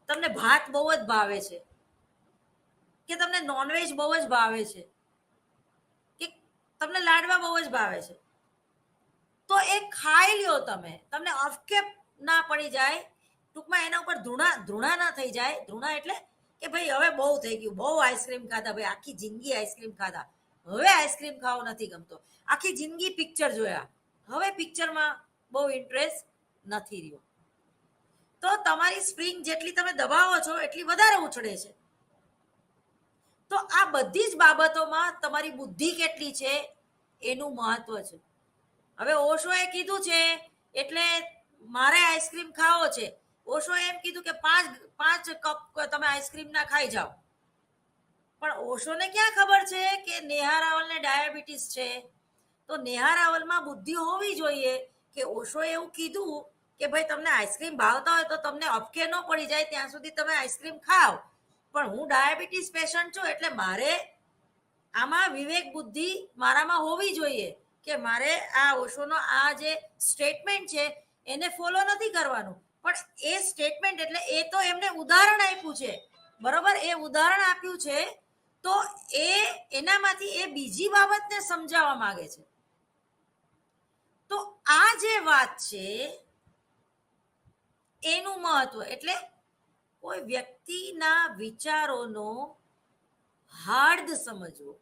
તમને ભાત બહુ જ ભાવે છે, કે તમને નોનવેજ બહુ જ ભાવે છે, કે તમને લાડવા બહુ જ ભાવે છે, તો એ ખાઈ લ્યો. તમને અફકેપ ના પડી જાય, ટૂંકમાં એના ઉપર ધૃણા ના થઈ જાય. ધૃણા એટલે કે ભાઈ હવે બહુ થઈ ગયું, બહુ આઈસ્ક્રીમ ખાધા, ભાઈ આખી જિંદગી આઈસ્ક્રીમ ખાધા, હવે આઈસ્ક્રીમ ખાવો નથી ગમતો. આખી જિંદગી પિક્ચર જોયા, હવે પિક્ચરમાં બહુ ઇન્ટરેસ્ટ નથી રહ્યો. તો તમારી સ્પ્રિંગ જેટલી તમે દબાવો છો એટલી વધારે ઉછળે છે. તો આ બધી જ બાબતોમાં તમારી બુદ્ધિ કેટલી છે એનું મહત્વ છે. હવે ઓશોએ કીધું છે એટલે મારે આઈસ્ક્રીમ ખાવો છે. ઓશોએ એમ કીધું કે 5 કપ તમે આઈસ્ક્રીમ ના ખાઈ જાઓ. પણ ઓશોને ક્યાં ખબર છે કે નેહા રાવલને ડાયાબિટીસ છે? તો નેહા રાવલમાં બુદ્ધિ હોવી જોઈએ કે ઓશોએ એવું કીધું કે ભાઈ તમને આઈસ્ક્રીમ ભાવતા હોય તો તમને અપકે ન પડી જાય ત્યાં સુધી તમે આઈસ્ક્રીમ ખાઓ, પણ હું ડાયાબિટીસ પેશન્ટ છું એટલે મારે આમાં વિવેક બુદ્ધિ મારામાં હોવી જોઈએ કે મારે આ ઓશોનો આ જે સ્ટેટમેન્ટ છે એને ફોલો નથી કરવાનું. પણ એ સ્ટેટમેન્ટ એટલે એ તો એમને ઉદાહરણ આપ્યું છે, બરોબર, એ ઉદાહરણ આપ્યું છે તો એનામાંથી એ બીજી બાબતને સમજાવવા માંગે છે. તો આ જે વાત છે એનું મહત્વ એટલે કોઈ વ્યક્તિના વિચારોનો હાર્દ સમજવો.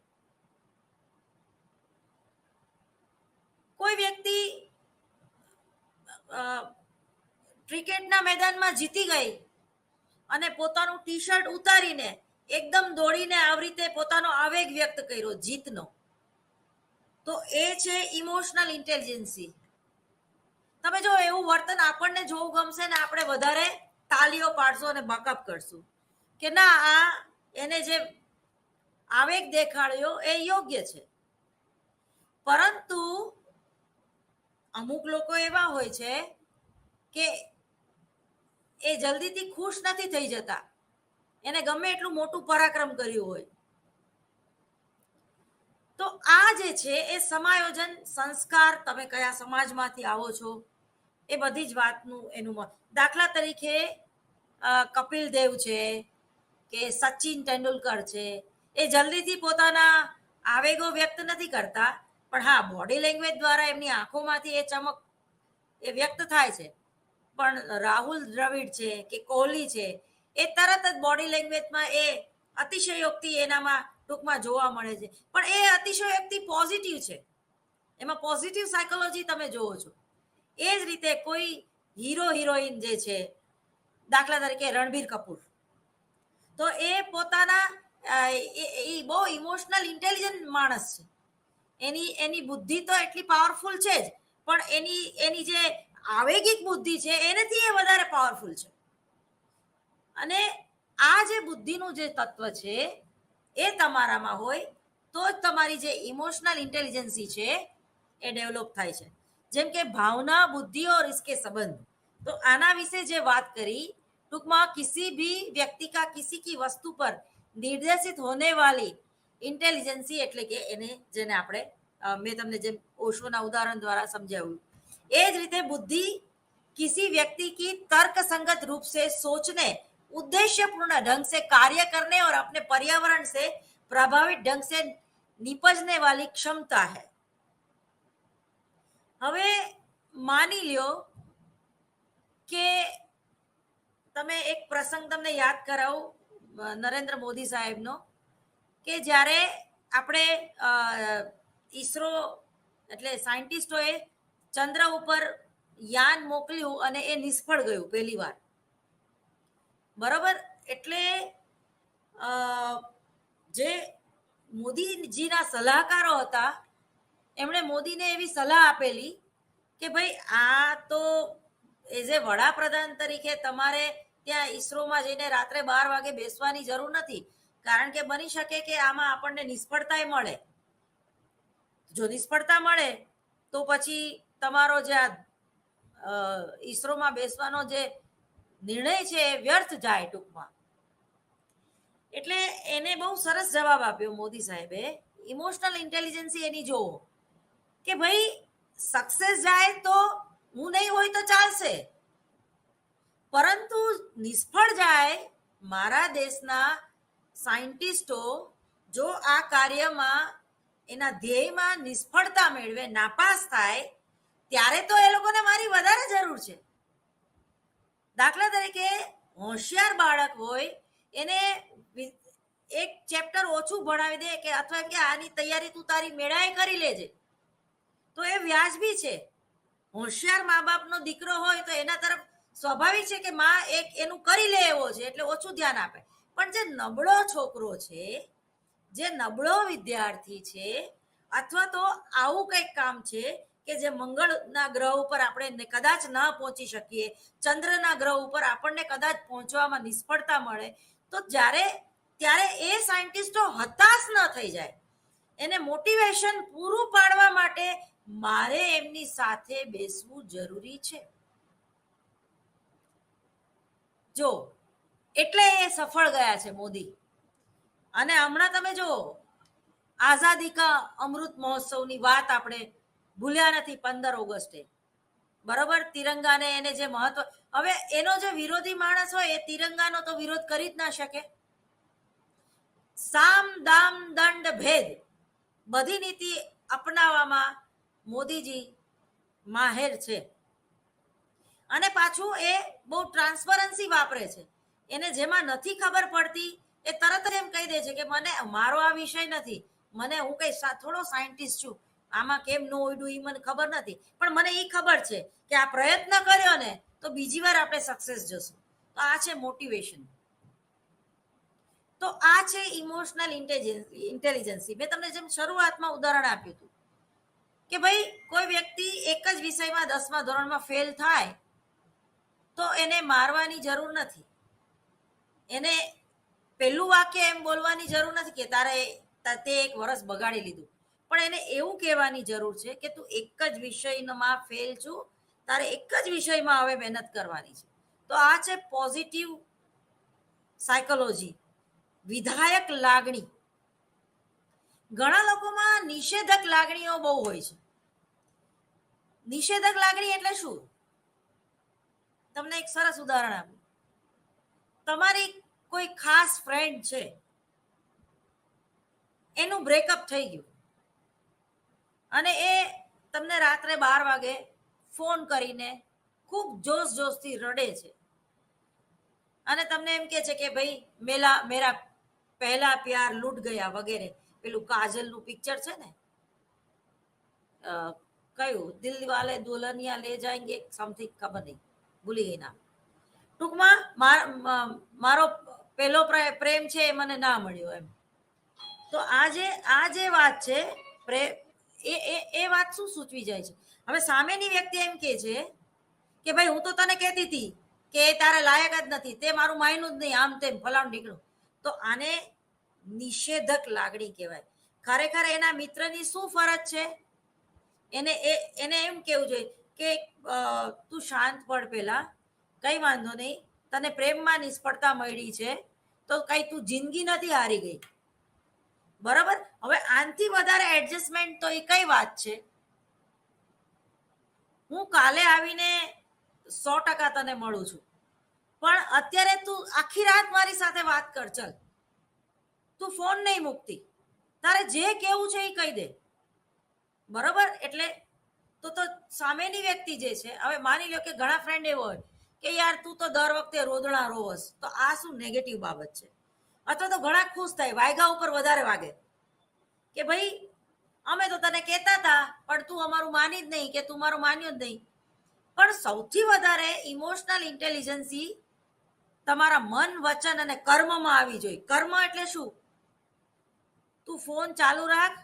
કોઈ વ્યક્તિ ક્રિકેટના મેદાનમાં જીતી ગઈ અને પોતાનું ટી શર્ટ ઉતારીને એકદમ દોડીને આવી રીતે પોતાનો આવેગ વ્યક્ત કર્યો જીતનો, તો એ છે ઇમોશનલ ઇન્ટેલિજન્સી. તમે જો એવું વર્તન આપણને જોવું ગમશે ને આપણે વધારે તાલીઓ પાડશું અને બકઅપ કરશું કે ના આ એને જે આવેગ દેખાડ્યો એ યોગ્ય છે. પરંતુ અમુક લોકો એવા હોય છે કે એ જલ્દીથી ખુશ નથી થઈ જતા, એને ગમે એટલું મોટું પરાક્રમ કર્યું હોય. તો આ જે છે એ સમાયોજન, સંસ્કાર, તમે કયા સમાજમાંથી આવો છો એ બધી જ વાતનું એનું. દાખલા તરીકે કપિલ દેવ છે કે સચિન તેંડુલકર છે, એ જલ્દીથી પોતાના આવેગો વ્યક્ત નથી કરતા, પણ હા બોડી લેંગ્વેજ દ્વારા એમની આંખોમાંથી એ ચમક એ વ્યક્ત થાય છે. પણ રાહુલ દ્રવિડ છે કે કોહલી છે એ તરત જ બોડી લેંગ્વેજમાં એ અતિશયોક્તિ એનામાં ટૂંકમાં જોવા મળે છે, પણ એ અતિશયોક્તિ પોઝિટિવ છે, એમાં પોઝિટિવ સાયકોલોજી તમે જોવો છો. એ જ રીતે કોઈ હીરો હિરોઈન જે છે, દાખલા તરીકે રણબીર કપૂર, તો એ પોતાના એ બહુ ઇમોશનલ ઇન્ટેલિજન્ટ માણસ છે. એની બુદ્ધિ તો એટલી પાવરફુલ છે જ, પણ એની જે આવેગિક બુદ્ધિ છે એનાથી એ વધારે પાવરફુલ છે. અને આ જે બુદ્ધિનું જે તત્વ છે એ તમારામાં હોય તો જ તમારી જે ઇમોશનલ ઇન્ટેલિજન્સી છે એ ડેવલપ થાય છે. જેમ કે ભાવના, બુદ્ધિ और इसके संबंध, तो આના વિશે જે વાત કરી ટૂંકમાં किसी भी व्यक्ति का किसी की वस्तु पर निर्देशित होने वाली इंटेलिजेंसी એટલે કે એને જેને આપણે મેં તમને જેમ ઓશોના ઉદાહરણ દ્વારા સમજાવ્યું એ જ રીતે बुद्धि किसी व्यक्ति की तर्क संगत रूप से सोचने, उद्देश्यपूर्ण ढंग से कार्य करने और अपने पर्यावरण से प्रभावित ढंग से निपजने वाली क्षमता है. હવે માની લ્યો કે તમે એક પ્રસંગ તમને યાદ કરાવું નરેન્દ્ર મોદી સાહેબનો, કે જ્યારે આપણે ઈસરો એટલે સાયન્ટિસ્ટોએ ચંદ્ર ઉપર યાન મોકલ્યું અને એ નિષ્ફળ ગયું પહેલી વાર, બરોબર. એટલે જે મોદીજીના સલાહકારો હતા એમણે મોદીને એવી સલાહ આપેલી કે ભાઈ આ તો એઝ એ વડાપ્રધાન તરીકે તમારે ત્યાં ઈસરોમાં જઈને રાત્રે 12 વાગે બેસવાની જરૂર નથી, કારણ કે બની શકે કે આમાં આપણને નિષ્ફળતા મળે. જો નિષ્ફળતા મળે તો પછી તમારો જે આ ઈસરોમાં બેસવાનો જે નિર્ણય છે એ વ્યર્થ જાય ટૂંકમાં. એટલે એને બહુ સરસ જવાબ આપ્યો મોદી સાહેબે. ઇમોશનલ ઇન્ટેલિજન્સી એની જોવો કે ભાઈ સક્સેસ જાય તો હું નહીં હોય તો ચાલશે, પરંતુ નિષ્ફળ જાય મારા દેશના સાયન્ટિસ્ટો જો આ કાર્યમાં એના ધ્યેયમાં નિષ્ફળતા મેળવે, નાપાસ થાય, ત્યારે તો એ લોકોને મારી વધારે જરૂર છે. દાખલા તરીકે હોશિયાર બાળક હોય એને એક ચેપ્ટર ઓછું ભણાવી દે કે અથવા કે આની તૈયારી તું તારી મેળાએ કરી લેજે, તો એ વ્યાજબી છે. હોશિયાર મા બાપનો દીકરો હોય તો એના તરફ સ્વાભાવિક છે કે માં એક એનું કરી લે એવો છે એટલે ઓછું ધ્યાન આપે. પણ જે નબળો છોકરો છે, જે નબળો વિદ્યાર્થી છે, અથવા તો આવું કંઈક કામ છે કે જે મંગળના ગ્રહ ઉપર આપણે કદાચ ન પહોંચી શકીએ, ચંદ્રના ગ્રહ ઉપર આપણને કદાચ પહોંચવામાં નિષ્ફળતા મળે, તો ત્યારે એ સાયન્ટિસ્ટો હતાશ ન થઈ જાય, એને મોટિવેશન પૂરું પાડવા માટે મારે એમની સાથે બેસવું જરૂરી છે. જો એટલે એ સફળ ગયા છે મોદી. અને હમણાં તમે જો આઝાદી કા અમૃત મહોત્સવની વાત આપણે ભૂલ્યા નથી 15 ઓગસ્ટે. બરોબર, તિરંગાને એને જે મહત્વ, હવે એનો જે વિરોધી માણસ હોય એ તિરંગાનો તો વિરોધ કરી જ ના શકે. સામ દામ દંડ ભેદ બધી નીતિ અપનાવવામાં મોદીજી માહેર છે. અને પાછું એ બહુ ટ્રાન્સપરન્સી વાપરે છે. એને જેમાં નથી ખબર પડતી એ તરત જ એમ કહી દે છે કે મને મારો આ વિષય નથી, મને હું કઈ થોડો સાયન્ટિસ્ટ છું, આમાં કેમ ન ઉડ્યું એ મને ખબર નથી, પણ મને એ ખબર છે કે આ પ્રયત્ન કર્યો ને તો બીજી વાર આપણે સક્સેસ જશું. તો આ છે મોટિવેશન. તો આ છે ઇમોશનલ ઇન્ટેલિજન્સી. મેં તમને જેમ શરૂઆતમાં ઉદાહરણ આપ્યું હતું કે ભાઈ કોઈ વ્યક્તિ એક જ વિષયમાં 10મા ધોરણમાં ફેલ થાય તો એને મારવાની જરૂર નથી. એને પહેલું વાક્ય એમ બોલવાની જરૂર નથી કે તે 1 વર્ષ બગાડી લીધું, પણ એને એવું કહેવાની જરૂર છે કે તું એક જ વિષયમાં ફેલ છું, તારે એક જ વિષયમાં હવે મહેનત કરવાની છે. તો આ છે પોઝિટિવ સાયકોલોજી, વિધાયક લાગણી. ઘણા લોકોમાં નિષેધક લાગણીઓ બહુ હોય છે. નિષેધક લાગણી એટલે શું? તમને એક સરસ ઉદાહરણ આપું. તમારી કોઈ ખાસ ફ્રેન્ડ છે, એનું બ્રેકઅપ થઈ ગયું અને એ તમને રાત્રે 12 વાગે ફોન કરીને ખૂબ જોશથી રડે છે અને તમને એમ કે છે કે ભાઈ મેરા પહેલા પ્યાર લૂટ ગયા વગેરે. પેલું કાજલનું પિક્ચર છે ને, કયું દિલ વાલે દુલ્હનિયા લે જાયંગે સમથિંગ, ખબર નહીં, ભૂલી ગઈ નામ. ટૂંકમાં મારો પહેલો પ્રેમ છે એ મને ના મળ્યો એમ. તો આ જે વાત છે એ વાત શું સૂચવી જાય છે? હવે સામેની વ્યક્તિ એમ કે છે કે ભાઈ હું તો તને કહેતી હતી કે તારે લાયક જ નથી, તે મારું માયનું જ નહીં, આમ તેમ ફલાણું ઢીકણું. તો આને નિષેધક લાગણી કહેવાય. ખરેખર એના મિત્રની શું ફરજ છે? એને એમ કેવું જોઈએ કે તું શાંત પડ, પેલા કઈ વાંધો નહીં, તને પ્રેમમાં નિષ્ફળતા મળી છે તો કઈ તું જિંદગી નથી હારી ગઈ. બરાબર. હવે આનથી વધારે એડજસ્ટમેન્ટ તો એ કઈ વાત છે? હું કાલે આવીને 100% તને મળું છું, પણ અત્યારે તું આખી રાત મારી સાથે વાત કર, ચલ, તું ફોન નહીં મૂકતી, તારે જે કેવું છે એ કહી દે. બરોબર. એટલે તો સામેની વ્યક્તિ જે છે, હવે માની લો કે ઘણા ફ્રેન્ડ એવો હોય કે યાર તું તો દર વખતે રોદણા રોવસ, તો આ શું નેગેટિવ બાબત છે? અથવા તો ઘણા ખુશ થાય, વાયગા ઉપર વધારે વાગે કે ભાઈ અમે તો તને કહેતા હતા પણ તું અમારું માની જ નહીં, કે તું મારું માન્યું જ નહીં. પણ સૌથી વધારે ઇમોશનલ ઇન્ટેલિજન્સી તમારા મન, વચન અને કર્મમાં આવી જોઈએ. કર્મ એટલે શું? તું ફોન ચાલુ રાખ,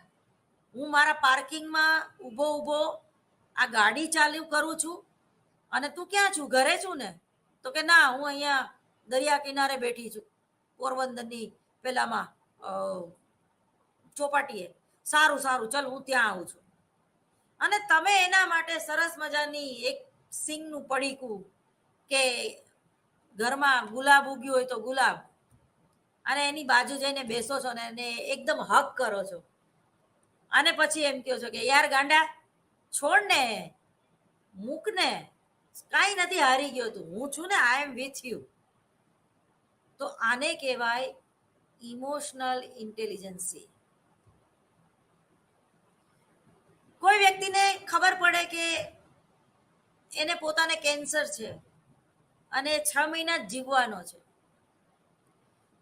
હું મારા પાર્કિંગમાં ઊભો આ ગાડી ચાલુ કરું છું અને તું ક્યાં છું? ઘરે છું ને? તો કે ના, હું અહીંયા દરિયા કિનારે બેઠી છું, પોરબંદરની પેલામાં ચોપાટીએ. સારું ચલ, હું ત્યાં આવું છું. અને તમે એના માટે સરસ મજાની એક સિંગનું પડીકું કે ઘરમાં ગુલાબ ઉગ્યું હોય તો ગુલાબ, અને એની બાજુ જઈને બેસો છો ને એને એકદમ હક કરો છો અને પછી એમ કહો છો કે યાર ગાંડા, છોડ ને, મૂક ને, કાંઈ નથી હારી ગયો તું, હું છું ને, આઈ એમ વિથ યુ. તો આને કહેવાય ઇમોશનલ ઇન્ટેલિજન્સી. કોઈ વ્યક્તિને ખબર પડે કે એને પોતાને કેન્સર છે અને 6 મહિના જ જીવવાનો છે,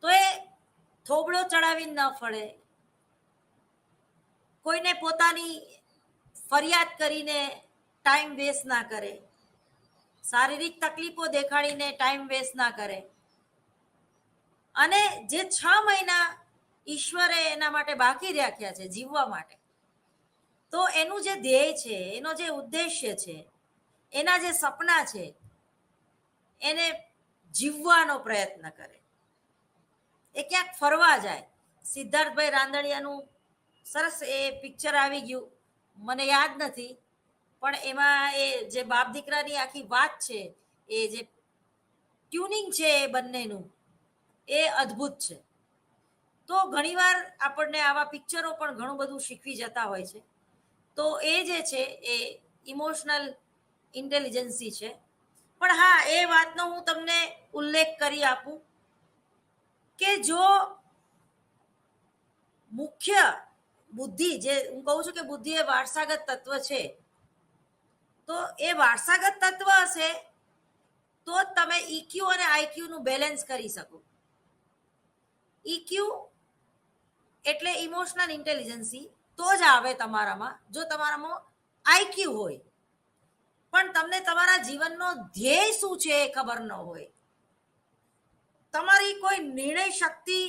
તો એ થોબડો ચડાવીને ન ફળે, કોઈને પોતાની ફરિયાદ કરીને ટાઈમ વેસ્ટ ના કરે, શારીરિક તકલીફો દેખાડીને ટાઈમ વેસ્ટ ના કરે. અને જે 6 મહિના ઈશ્વરે એના માટે બાકી રાખ્યા છે જીવવા માટે, તો એનું જે ધ્યેય છે, એનો જે ઉદ્દેશ્ય છે, એના જે સપના છે, એને જીવવાનો પ્રયત્ન કરે. એ ક્યાંક ફરવા જાય. સિદ્ધાર્થભાઈ રાંદડિયાનું સરસ એ પિક્ચર આવી ગયું મને યાદ નથી, પણ એમાં એ જે બાપ દીકરાની આખી વાત છે, એ જે ટ્યુનિંગ છે એ બંનેનું, એ અદ્ભુત છે. તો ઘણીવાર આપણને આવા પિક્ચરો પણ ઘણું બધું શીખવી જતા હોય છે. તો એ જે છે એ ઇમોશનલ ઇન્ટેલિજન્સી છે. પણ હા, એ વાતનો હું તમને ઉલ્લેખ કરી આપું કે જો મુખ્ય બુદ્ધિ, જે હું કહું છું કે બુદ્ધિ એ વારસાગત તત્વ છે, તો એ વારસાગત તત્વ હશે તો જ તમે ઇક્યુ અને આઈક્યુ નું બેલેન્સ કરી શકો. ઇક્યુ એટલે ઇમોશનલ ઇન્ટેલિજન્સી તો જ આવે તમારામાં જો તમારામાં આઈક્યુ હોય. પણ તમને તમારા જીવનનો ધ્યેય શું છે એ ખબર ન હોય, તમારી કોઈ નિર્ણય શક્તિ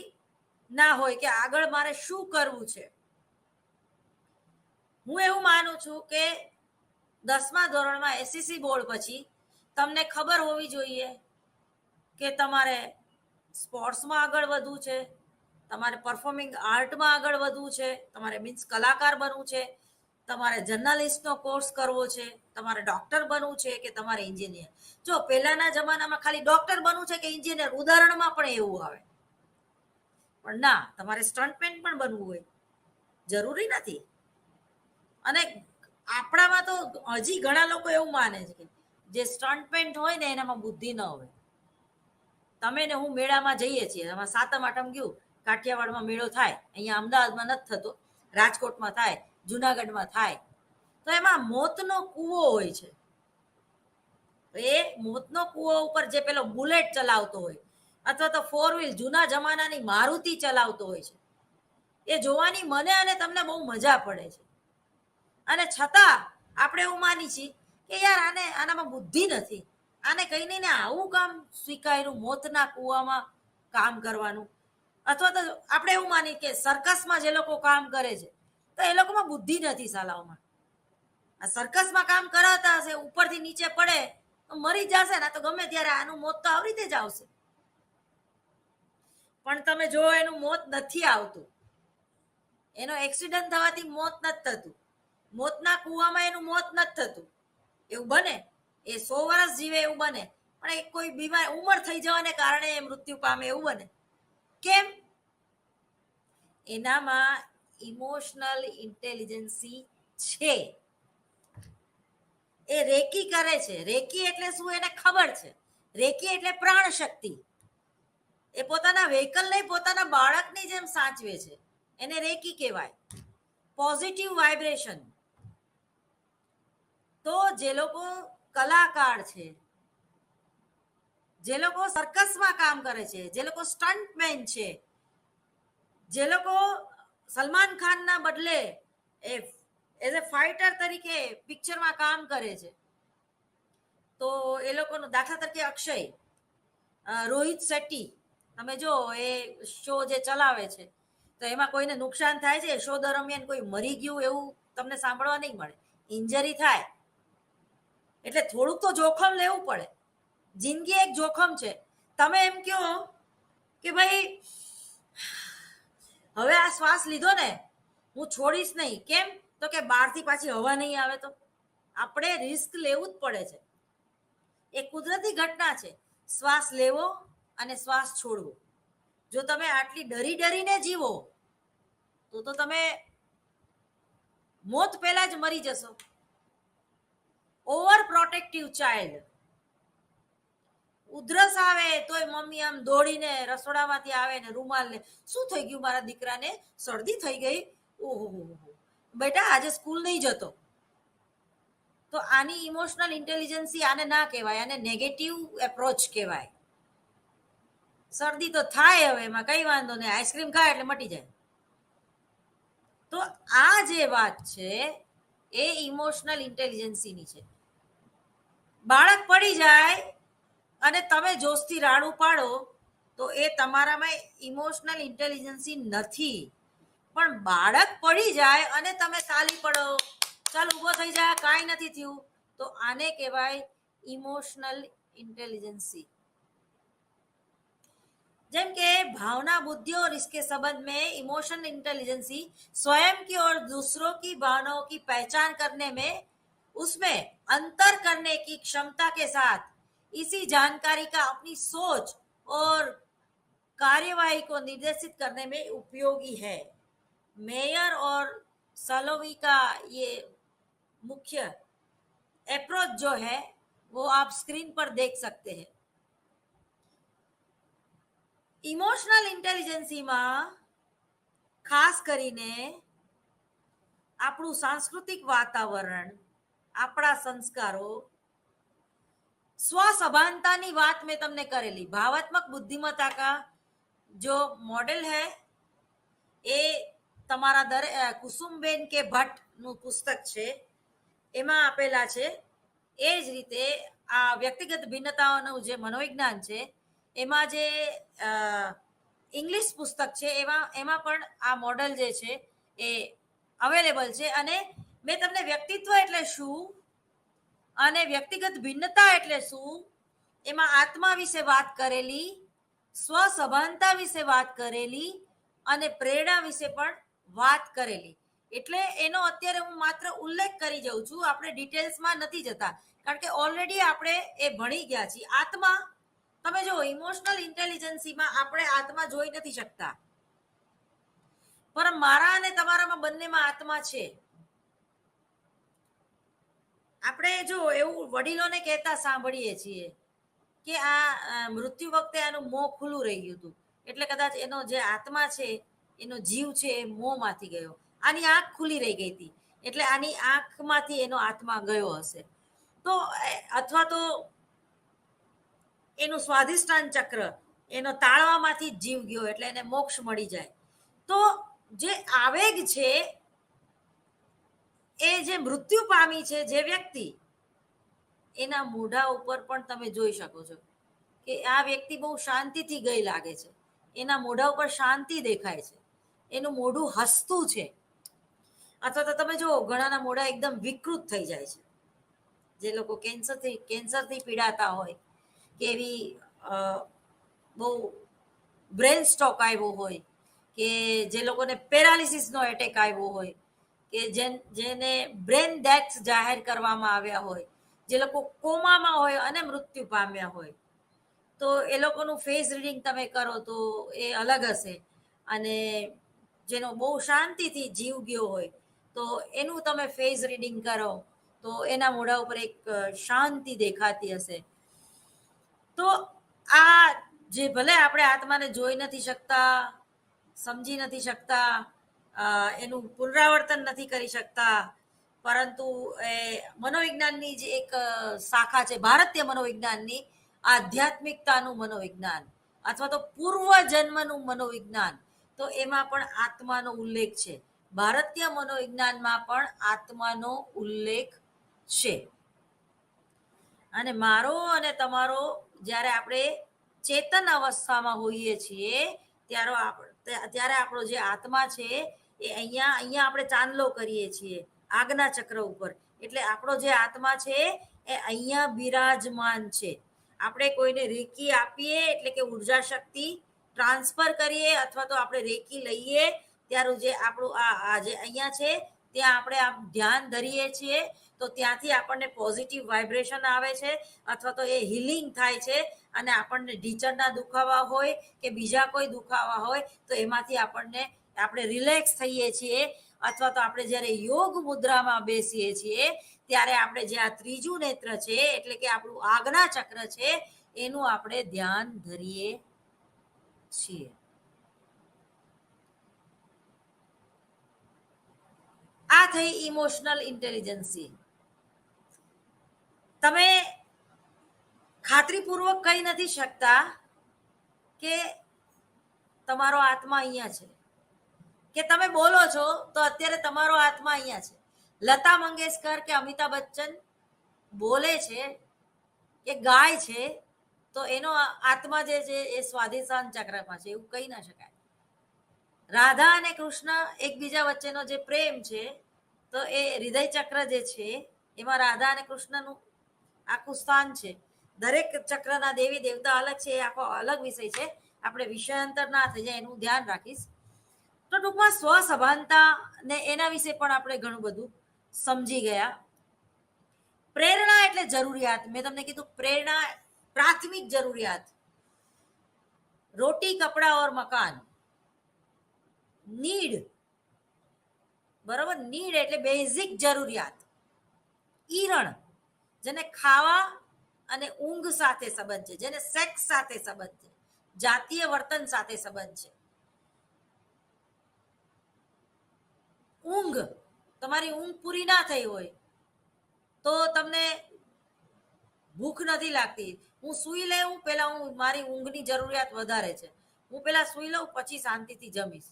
ના હોય કે આગળ મારે શું કરવું છે. હું એવું માનું છું કે 10મા ધોરણમાં એસએસસી બોર્ડ પછી તમને ખબર હોવી જોઈએ કે તમારે સ્પોર્ટ્સમાં આગળ વધવું છે, તમારે પરફોર્મિંગ આર્ટમાં આગળ વધવું છે, તમારે મીન્સ કલાકાર બનવું છે, તમારે જર્નલિસ્ટનો કોર્સ કરવો છે, તમારે ડોક્ટર બનવું છે કે તમારે એન્જિનિયર. જો પહેલાના જમાનામાં ખાલી ડોક્ટર બનવું છે કે એન્જિનિયર, ઉદાહરણમાં પણ એવું આવે. પણ ના, તમારે સ્ટન્ટમેન પણ બનવું હોય, જરૂરી નથી. અને આપણામાં તો હજી ઘણા લોકો એવું માને છે કે જે સ્ટન્ટમેન હોય ને એનામાં બુદ્ધિ ન હોય. તમે ને હું મેળામાં જઈએ છીએ, એમાં સાતમ આઠમ ગયું, કાઠિયાવાડમાં મેળો થાય, અહીંયા અમદાવાદમાં નથી થતો, રાજકોટમાં થાય, જુનાગઢમાં થાય, તો એમાં મોતનો કૂવો હોય છે. એ મોતનો કૂવો ઉપર જે પેલો બુલેટ ચલાવતો હોય અથવા તો 4 વ્હીલ જૂના જમાનાની મારુતિ ચલાવતો હોય છે, એ જોવાની મને અને તમને બહુ મજા પડે છે. અને છતાં આપણે એવું માની છીએ કે યાર આનામાં બુદ્ધિ નથી, આને કઈ નહીં ને આવું કામ સ્વીકાર્યું મોતના કૂવામાં કામ કરવાનું. અથવા તો આપણે એવું માની કે સર્કસમાં જે લોકો કામ કરે છે તો એ લોકોમાં બુદ્ધિ નથી સાલાઓમાં. આ સર્કસમાં કામ કરાવતા હશે, ઉપરથી નીચે પડે તો મરી જશે ને, તો ગમે ત્યારે આનું મોત તો આવી રીતે જ આવશે. પણ તમે જો એનું મોત નથી આવતું, એનો એક્સિડન્ટ થવાથી મોત નથી થતું, મોતના કૂવામાં એનું મોત નથી થતું, એવું બને એ 100 વર્ષ જીવે એવું બને, પણ એ કોઈ બીમાર ઉંમર થઈ જવાને કારણે એ મૃત્યુ પામે એવું બને. કેમ? એનામાં ઇમોશનલ ઇન્ટેલિજન્સી છે. એ રેકી કરે છે. રેકી એટલે શું એને ખબર છે. રેકી એટલે પ્રાણ શક્તિ. એ પોતાના વ્હીકલ નહીં, પોતાના બાળકની જેમ સાચવે છે, એને રેકી કહેવાય. Positive vibration. તો જે લોકો કલાકાર છે, જે લોકો સર્કસમાં કામ કરે છે, જે લોકો સ્ટન્ટમેન છે, જે લોકો સલમાન ખાનના બદલે એઝ અ ફાઇટર તરીકે પિક્ચરમાં કામ કરે છે, તો એ લોકોનો દાખલા તરીકે અક્ષય, રોહિત શેટ્ટી, તમે જો એ શો જે ચલાવે છે તો એમાં કોઈને નુકસાન થાય છે, શો દરમિયાન કોઈ મરી ગયું એવું તમને સાંભળવા નહીં મળે. ઇન્જરી થાય એટલે થોડુંક તો જોખમ લેવું પડે. જિંદગી એક જોખમ છે. તમે એમ કહો કે ભાઈ હવે આ શ્વાસ લીધો ને હું છોડીશ નહીં, કેમ? તો કે બહારથી પાછી હવા નહીં આવે તો. આપણે રિસ્ક લેવું જ પડે છે. એ કુદરતી ઘટના છે, શ્વાસ લેવો અને શ્વાસ છોડવો. જો તમે આટલી ડરીને જીવો તો તમે મોત પહેલા જ મરી જશો. Over protective child. ઉધરસ આવે તોય મમ્મી આમ દોડીને રસોડામાંથી આવે ને રૂમાલ લે, શું થઈ ગયું મારા દીકરાને? શરદી થઈ ગઈ? ઓહો, બેટા આજે સ્કૂલ નહીં જતો. તો આની ઇમોશનલ ઇન્ટેલિજન્સી આને ના કહેવાય, આને નેગેટિવ એપ્રોચ કહેવાય. શરદી તો થાય, હવે એમાં કઈ વાંધો નહીં, આઈસ્ક્રીમ ખાય એટલે મટી જાય. તો આ જે વાત છે એ ઇમોશનલ ઇન્ટેલિજન્સીની છે. બાળક પડી જાય અને તમે જોશથી રાડું પાડો તો એ તમારામાં ઇમોશનલ ઇન્ટેલિજન્સી નથી. પણ બાળક પડી જાય અને તમે તાલી પડો, ચાલ ઊભો થઈ જાય, કાંઈ નથી થયું, તો આને કહેવાય ઇમોશનલ ઇન્ટેલિજન્સી. જેम के भावना, बुद्धि और इसके संबंध में इमोशनल इंटेलिजेंसी स्वयं की और दूसरों की भावनाओं की पहचान करने में, उसमें अंतर करने की क्षमता के साथ इसी जानकारी का अपनी सोच और कार्यवाही को निर्देशित करने में उपयोगी है। मेयर और सलोवी का ये मुख्य अप्रोच जो है वो आप स्क्रीन पर देख सकते हैं। ઇમોશનલ ઇન્ટેલિજન્સીમાં ખાસ કરીને આપણું સાંસ્કૃતિક વાતાવરણ, આપણા સંસ્કારો, स्वसभानताની વાત મેં તમને કરેલી। ભાવાત્મક बुद्धिमत्ता का जो मॉडल है એ તમારા કુસુમબેન કે ભટ્ટનું પુસ્તક છે એમાં આપેલા છે। એ જ રીતે આ વ્યક્તિગત ભિન્નતાઓનું જે મનોવિજ્ઞાન છે એમાં જે ઇંગ્લિશ પુસ્તક છે એમાં પણ આ મોડલ જે છે એ અવેલેબલ છે। અને મેં તમને વ્યક્તિત્વ એટલે શું અને વ્યક્તિગત ભિન્નતા એટલે શું એમાં આત્મા વિશે વાત કરેલી, સ્વસભાનતા વિશે વાત કરેલી અને પ્રેરણા વિશે પણ વાત કરેલી। એટલે એનો અત્યારે હું માત્ર ઉલ્લેખ કરી જાઉં છું, આપણે ડિટેલ્સમાં નથી જતા કારણ કે ઓલરેડી આપણે એ ભણી ગયા છીએ। આત્મા, તમે જો ઇમોશનલ ઇન્ટેલિજન્સીમાં આપણે આત્મા જોઈ નથી શકતા, પણ મારા અને તમારામાં બંનેમાં આત્મા છે। આપણે જો એવું વડીલોને કહેતા સાંભળીએ છીએ કે આ મૃત્યુ વખતે આનું મોં ખુલ્લું રહી ગયું હતું, એટલે કદાચ એનો જે આત્મા છે, એનો જીવ છે એ મોંમાંથી ગયો। આની આંખ ખુલ્લી રહી ગઈ હતી એટલે આની આંખમાંથી એનો આત્મા ગયો હશે। તો અથવા તો એનું સ્વાધિષ્ઠાન ચક્ર એનો તાળવામાંથી જ જીવ ગયો એટલે એને મોક્ષ મળી જાય। તો જે આવેગ છે એ જે મૃત્યુ પામી છે જે વ્યક્તિ, એના મોઢા ઉપર પણ તમે જોઈ શકો છો કે આ વ્યક્તિ બહુ શાંતિથી ગઈ લાગે છે, એના મોઢા ઉપર શાંતિ દેખાય છે, એનું મોઢું હસતું છે। અથવા તો તમે જુઓ ઘણાના મોઢા એકદમ વિકૃત થઈ જાય છે, જે લોકો કેન્સરથી પીડાતા હોય કે એવી બહુ બ્રેન સ્ટ્રોક આવ્યો હોય કે જે લોકોને પેરાલિસિસનો એટેક આવ્યો હોય કે જેને બ્રેન ડેથ જાહેર કરવામાં આવ્યા હોય, જે લોકો કોમામાં હોય અને મૃત્યુ પામ્યા હોય, તો એ લોકોનું ફેસ રીડિંગ તમે કરો તો એ અલગ હશે। અને જેનો બહુ શાંતિથી જીવ ગયો હોય તો એનું તમે ફેસ રીડિંગ કરો તો એના મોઢા ઉપર એક શાંતિ દેખાતી હશે। તો આ જે ભલે આપણે આત્માને જોઈ નથી શકતા, સમજી નથી શકતા, એનું પુનરાવર્તન નથી કરી શકતા, પરંતુ એ મનોવિજ્ઞાનની જે એક શાખા છે ભારતીય મનોવિજ્ઞાનની, આધ્યાત્મિકતાનું મનોવિજ્ઞાન અથવા તો પૂર્વજન્મનું મનોવિજ્ઞાન, તો એમાં પણ આત્માનો ઉલ્લેખ છે। ભારતીય મનોવિજ્ઞાનમાં પણ આત્માનો ઉલ્લેખ છે। અને મારો અને તમારો જ્યારે આપણે ચેતન અવસ્થામાં હોઈએ છીએ ત્યારે આપણો જે આત્મા છે એ અહીંયા આપણે ચાંદલો કરીએ છીએ આજ્ઞા ચક્ર ઉપર, એટલે આપણો જે આત્મા છે એ અહીંયા બિરાજમાન છે। આપણે કોઈને રેકી આપીએ એટલે કે ઉર્જા શક્તિ ટ્રાન્સફર કરીએ અથવા તો આપણે રેકી લઈએ ત્યારે જે આપણું આ જે અહીંયા છે ત્યાં આપણે આમ ધ્યાન ધરીએ છીએ તો ત્યાંથી આપણને પોઝિટિવ વાઇબ્રેશન આવે છે અથવા તો એ હિલિંગ થાય છે અને આપણને ઢીચણના દુખાવા હોય કે બીજા કોઈ દુખાવા હોય તો એમાંથી આપણે રિલેક્સ થઈએ છીએ। અથવા તો આપણે જ્યારે યોગ મુદ્રામાં બેસીએ છીએ ત્યારે આપણે જે આ ત્રીજું નેત્ર છે એટલે કે આપણું આજ્ઞા ચક્ર છે એનું આપણે ધ્યાન ધરીએ છીએ। આ થઈ ઇમોશનલ ઇન્ટેલિજન્સી। તમે ખાતરીપૂર્વક કહી નથી શકતા કે તમારો આત્મા અહીંયા છે, કે તમે બોલો છો તો અત્યારે તમારો આત્મા અહીંયા છે। લતા મંગેશકર કે અમિતાભ બચ્ચન બોલે છે કે ગાય છે તો એનો આત્મા જે છે એ સ્વાધિષ્ઠાન ચક્રમાં છે, એવું કહી ના શકાય। રાધા અને કૃષ્ણ એકબીજા વચ્ચેનો જે પ્રેમ છે તો એ હૃદય ચક્ર જે છે એમાં રાધા અને કૃષ્ણનું આખું સ્થાન છે। દરેક ચક્રના દેવી દેવતા અલગ છે, એ આખો અલગ વિષય છે, આપણે વિષયાંતર ના થઈ જાય એનું ધ્યાન રાખીશ. તો ટૂંકમાં સ્વસભાનતા ને એના વિશે પણ આપણે ઘણું બધું સમજી ગયા. પ્રેરણા એટલે જરૂરિયાત. મેં તમને કીધું પ્રેરણા પ્રાથમિક જરૂરિયાત. રોટી કપડા ઓર મકાન, નીડ, બરોબર. નીડ એટલે બેઝિક જરૂરિયાત. ઈરણ, જેને ખાવા અને ઊંઘ સાથે સંબંધ છે, જેને સેક્સ સાથે સંબંધ છે, જાતીય વર્તન સાથે સંબંધ છે. ઊંઘ, તમારી ઊંઘ પૂરી ના થઈ હોય તો તમને ભૂખ નથી લાગતી. હું સૂઈ લેવું પેલા, મારી ઊંઘની જરૂરિયાત વધારે છે, હું પેલા સૂઈ લઉં પછી શાંતિથી જમીશ.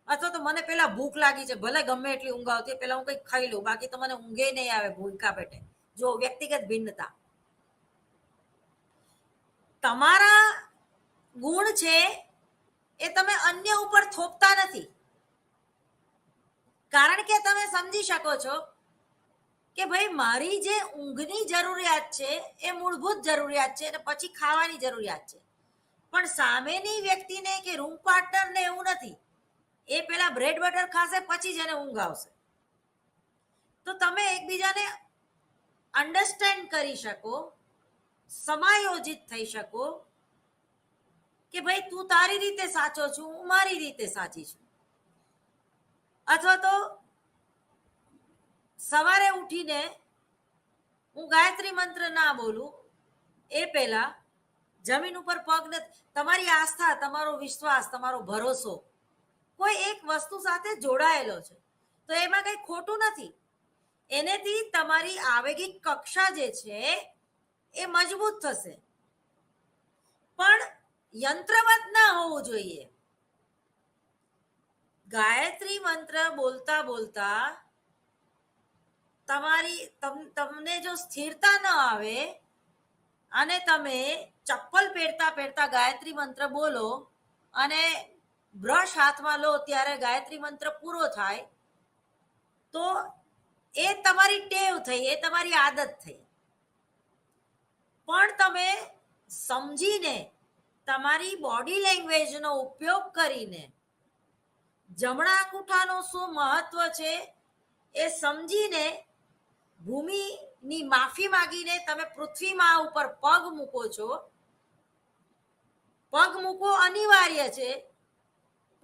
અથવા તો મને પેલા ભૂખ લાગી છે, ભલે ગમે એટલી ઊંઘ આવતી પેલા હું કંઈક ખાઈ લઉં, બાકી તો મને ઊંઘે નહીં આવે ભૂખા પેટે. જો વ્યક્તિગત ભિન્નતા. તમારા ગુણ છે એ તમે અન્ય ઉપર થોપતા નથી, કારણ કે તમે સમજી શકો છો કે ભાઈ મારી જે ઊંઘની જરૂરિયાત છે એ મૂળભૂત જરૂરિયાત છે અને પછી ખાવાની જરૂરિયાત છે. પણ સામેની વ્યક્તિને કે રૂમ પાર્ટનરને એવું નથી, એ પેલા બ્રેડ બટર ખાશે પછી જ એને ઊંઘ આવશે. તો તમે એકબીજાને અન્ડરસ્ટેન્ડ કરી શકો, સમાયોજિત થઈ શકો કે ભાઈ તું તારી રીતે સાચો છું, હું મારી રીતે સાચી છું. અથવા તો સવારે ઉઠીને હું ગાયત્રી મંત્ર ના બોલું એ પહેલા જમીન ઉપર પગ ને, તમારી આસ્થા, તમારો વિશ્વાસ, તમારો ભરોસો કોઈ એક વસ્તુ સાથે જોડાયેલો છે તો એમાં કંઈ ખોટું નથી. એનેથી તમારી આવેગિક કક્ષા જે છે એ મજબૂત થશે, પણ યંત્રવત ના હોવું જોઈએ. ગાયત્રી મંત્ર બોલતા બોલતા તમને જો સ્થિરતા ન આવે અને તમે ચપ્પલ પહેરતા પહેરતા ગાયત્રી મંત્ર બોલો અને બ્રશ હાથમાં લો ત્યારે ગાયત્રી મંત્ર પૂરો થાય તો એ તમારી ટેવ થઈ, એ તમારી આદત થઈ. પણ તમે સમજીને તમારી બોડી લેંગ્વેજનો ઉપયોગ કરીને જમણા અંગૂઠાનું શું મહત્વ છે એ સમજીને ભૂમિની માફી માંગીને તમે પૃથ્વીમાં ઉપર પગ મૂકો છો. પગ મૂકો અનિવાર્ય છે,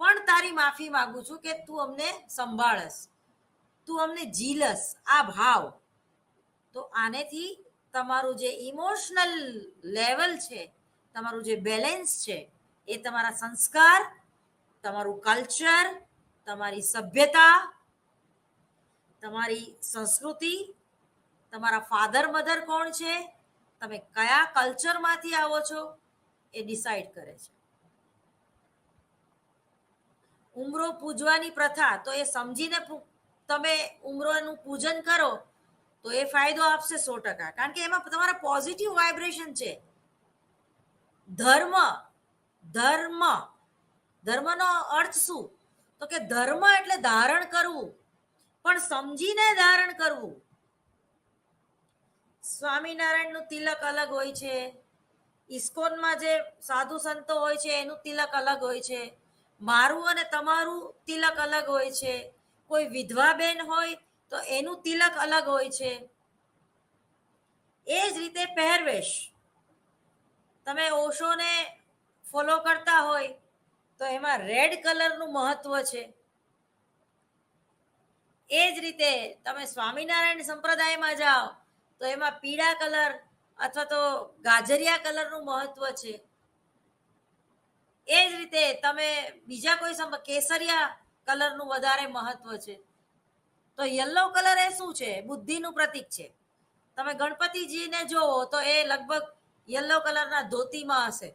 પણ તારી માફી માંગુ છું કે તું અમને સંભાળસ, તું અમને ઝીલસ. આ ભાવ. તો આનેથી તમારું જે ઇમોશનલ લેવલ છે, તમારું જે બેલેન્સ છે, એ તમારા સંસ્કાર, તમારું કલ્ચર, તમારી સભ્યતા, તમારી સંસ્કૃતિ, તમારા ફાધર મધર કોણ છે, તમે કયા કલ્ચરમાંથી આવો છો એ ડિસાઈડ કરે છે. ઉમરો પૂજવાની પ્રથા, તો એ સમજીને તમે ઉમરોનું પૂજન કરો તો એ ફાયદો આપશે 100%, કારણ કે એમાં તમારા પોઝિટિવ વાઇબ્રેશન છે. ધર્મ, ધર્મ, ધર્મનો અર્થ શું? તો કે ધર્મ એટલે ધારણ કરવું, પણ સમજીને ધારણ કરવું. સ્વામિનારાયણનું તિલક અલગ હોય છે, ઇસ્કોનમાં જે સાધુ સંતો હોય છે એનું તિલક અલગ હોય છે, મારું અને તમારું તિલક અલગ હોય છે, કોઈ વિધવા બેન હોય તો એનું તિલક અલગ હોય છે. એ જ રીતે પહેરવેશ, તમે ઓશોને ફોલો કરતા હોય તો એમાં રેડ કલરનું મહત્વ છે. એ જ રીતે તમે સ્વામિનારાયણ સંપ્રદાયમાં જાઓ તો એમાં પીળા કલર અથવા તો ગાજરિયા કલરનું મહત્વ છે. એ જ રીતે તમે બીજા કોઈ કેસરિયા કલરનું વધારે મહત્વ છે. તો યલો કલર એ શું છે? બુદ્ધિનું પ્રતીક છે. તમે ગણપતિજીને જોવો તો એ લગભગ યલો કલરના ધોતીમાં હશે.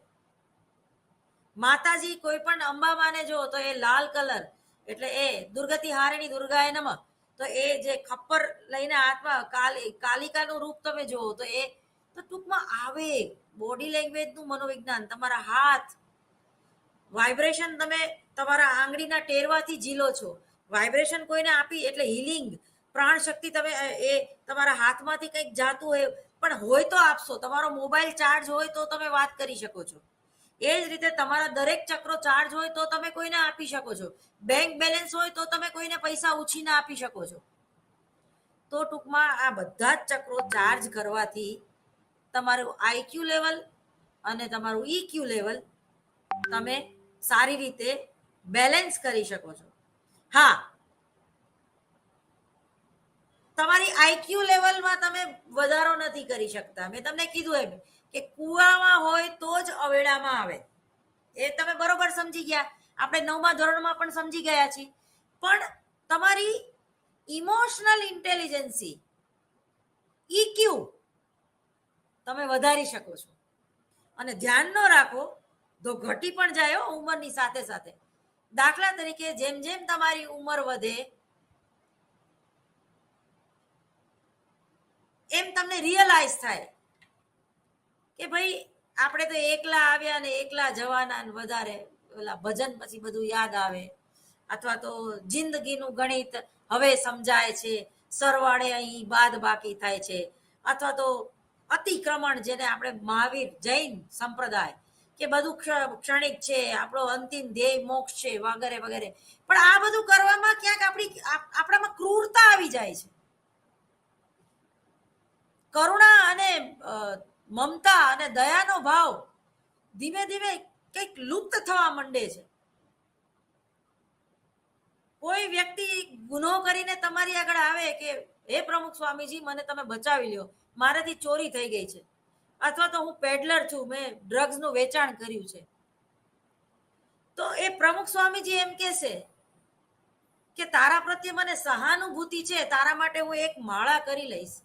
માતાજી કોઈ પણ અંબામાને જોવો તો એ લાલ કલર, એટલે એ દુર્ગતિ હારિણી દુર્ગાએ નમઃ. તો એ જે ખપ્પર લઈને હાથમાં કાલિકાનું રૂપ તમે જોવો તો એ તો ટૂંકમાં આવેગ, બોડી લેંગ્વેજનું મનોવિજ્ઞાન, તમારા હાથ વાઇબ્રેશન, તમે તમારા આંગળીના ટેરવાથી ઝીલો છો. વાઇબ્રેશન કોઈને આપી એટલે હિલિંગ, પ્રાણ શક્તિ, તમે એ તમારા હાથમાંથી કંઈક જાતું હોય પણ હોય તો આપશો. તમારો મોબાઈલ ચાર્જ હોય તો તમે વાત કરી શકો છો. એ જ રીતે તમારા દરેક ચક્રો ચાર્જ હોય તો તમે કોઈને આપી શકો છો. બેંક બેલેન્સ હોય તો તમે કોઈને પૈસા ઉછીને આપી શકો છો. તો ટૂંકમાં આ બધા જ ચક્રો ચાર્જ કરવાથી તમારું આઈક્યુ લેવલ અને તમારું ઈક્યુ લેવલ તમે સારી રીતે બેલેન્સ કરી શકો છો. હા, તમારી આઈક્યુ લેવલમાં તમે વધારો નથી કરી શકતા. મેં તમને કીધું એમ કે કુવામાં હોય તો જ અવેડામાં આવે. એ તમે બરોબર સમજી ગયા. આપણે 9મા ધોરણમાં પણ સમજી ગયા છીએ. પણ તમારી ઇમોશનલ ઇન્ટેલિજન્સી ઈક્યુ તમે વધારી શકો છો. અને ધ્યાન ન રાખો તો ઘટી પણ જાય ઉંમરની સાથે સાથે. દાખલા તરીકે જેમ જેમ તમારી ઉંમર વધે એમ તમને રિયલાઇઝ થાય કે ભાઈ આપણે તો એકલા આવ્યા ને એકલા જવાના ને વધારે ઓલા ભજન પછી બધું યાદ આવે, અથવા તો જિંદગીનું ગણિત હવે સમજાય છે, સરવાળે અહીં બાદ બાકી થાય છે, અથવા તો અતિક્રમણ જેને આપણે મહાવીર જૈન સંપ્રદાય કે બધું ક્ષણિક છે, આપણો અંતિમ ધ્યેય મોક્ષ છે વગેરે વગેરે. પણ આ બધું કરવામાં ક્યાંક આપણામાં ક્રૂરતા આવી જાય છે. કરુણા અને મમતા અને દયાનો ભાવ ધીમે ધીમે કંઈક લુપ્ત થવા માંડે છે. કોઈ વ્યક્તિ ગુનો કરીને તમારી આગળ આવે કે હે પ્રમુખ સ્વામીજી મને તમે બચાવી લ્યો, મારાથી ચોરી થઈ ગઈ છે, અથવા તો હું પેડલર છું, મેં ડ્રગ્સનું વેચાણ કર્યું છે, તો એ પ્રમુખ સ્વામીજી એમ કહેશે કે તારા પ્રત્યે મને સહાનુભૂતિ છે, તારા માટે હું એક માળા કરી લઈશ,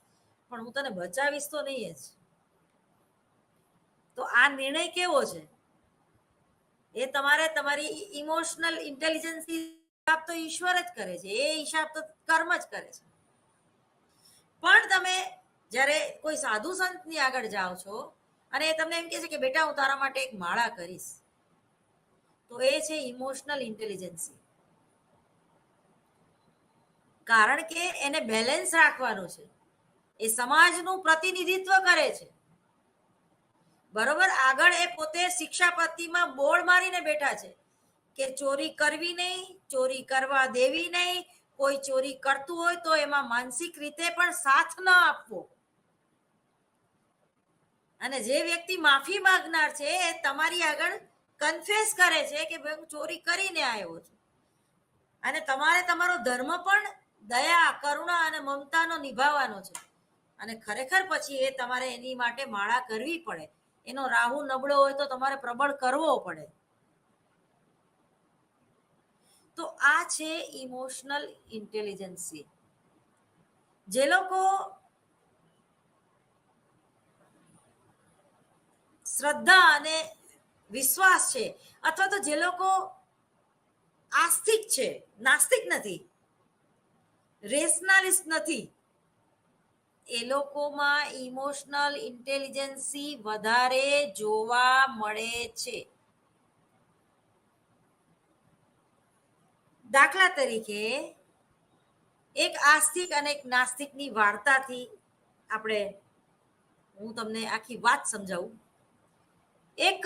પણ હું તને બચાવીશ તો નહીં જ. તો આ નિર્ણય કેવો છે? એ તમારે તમારી ઇમોશનલ ઇન્ટેલિજન્સ હિસાબ તો ઈશ્વર જ કરે છે, એ હિસાબ તો કર્મ જ કરે છે. પણ તમે જ્યારે કોઈ સાધુ સંતની આગળ જાઓ છો અને એ તમને એમ કહે છે કે બેટા હું તારા માટે એક માળા કરીશ, તો એ છે ઇમોશનલ ઇન્ટેલિજન્સી. કારણ કે એને બેલેન્સ રાખવાનું છે. એ સમાજનું પ્રતિનિધિત્વ કરે છે, બરોબર. આગળ એ પોતે શિક્ષાપત્રીમાં બોર્ડ મારીને બેઠા છે કે ચોરી કરવી નહીં, ચોરી કરવા દેવી નહીં, કોઈ ચોરી કરતું હોય તો એમાં માનસિક રીતે પણ સાથ ન આપવો. અને જે વ્યક્તિ માફી માંગનાર છે એ તમારી આગળ કન્ફેસ કરે છે કે ભાઈ હું ચોરી કરીને આવ્યો છું. અને તમારે તમારો ધર્મ પણ દયા, કરુણા અને મમતાનો નિભાવવાનો છે. અને ખરેખર પછી એ તમારે એની માટે માળા કરવી પડે. એનો રાહુ નબળો હોય તો તમારે પ્રબળ કરવો પડે. તો આ છે ઇમોશનલ ઇન્ટેલિજન્સી. જે લોકો શ્રદ્ધા અને વિશ્વાસ છે, અથવા તો જે લોકો આસ્તિક છે, નાસ્તિક નથી, રેશનાલિસ્ટ નથી, એ લોકોમાં ઇમોશનલ ઇન્ટેલિજન્સી વધારે જોવા મળે છે. દાખલા તરીકે એક આસ્તિક અને એક નાસ્તિકની વાર્તાથી હું તમને આખી વાત સમજાવું. એક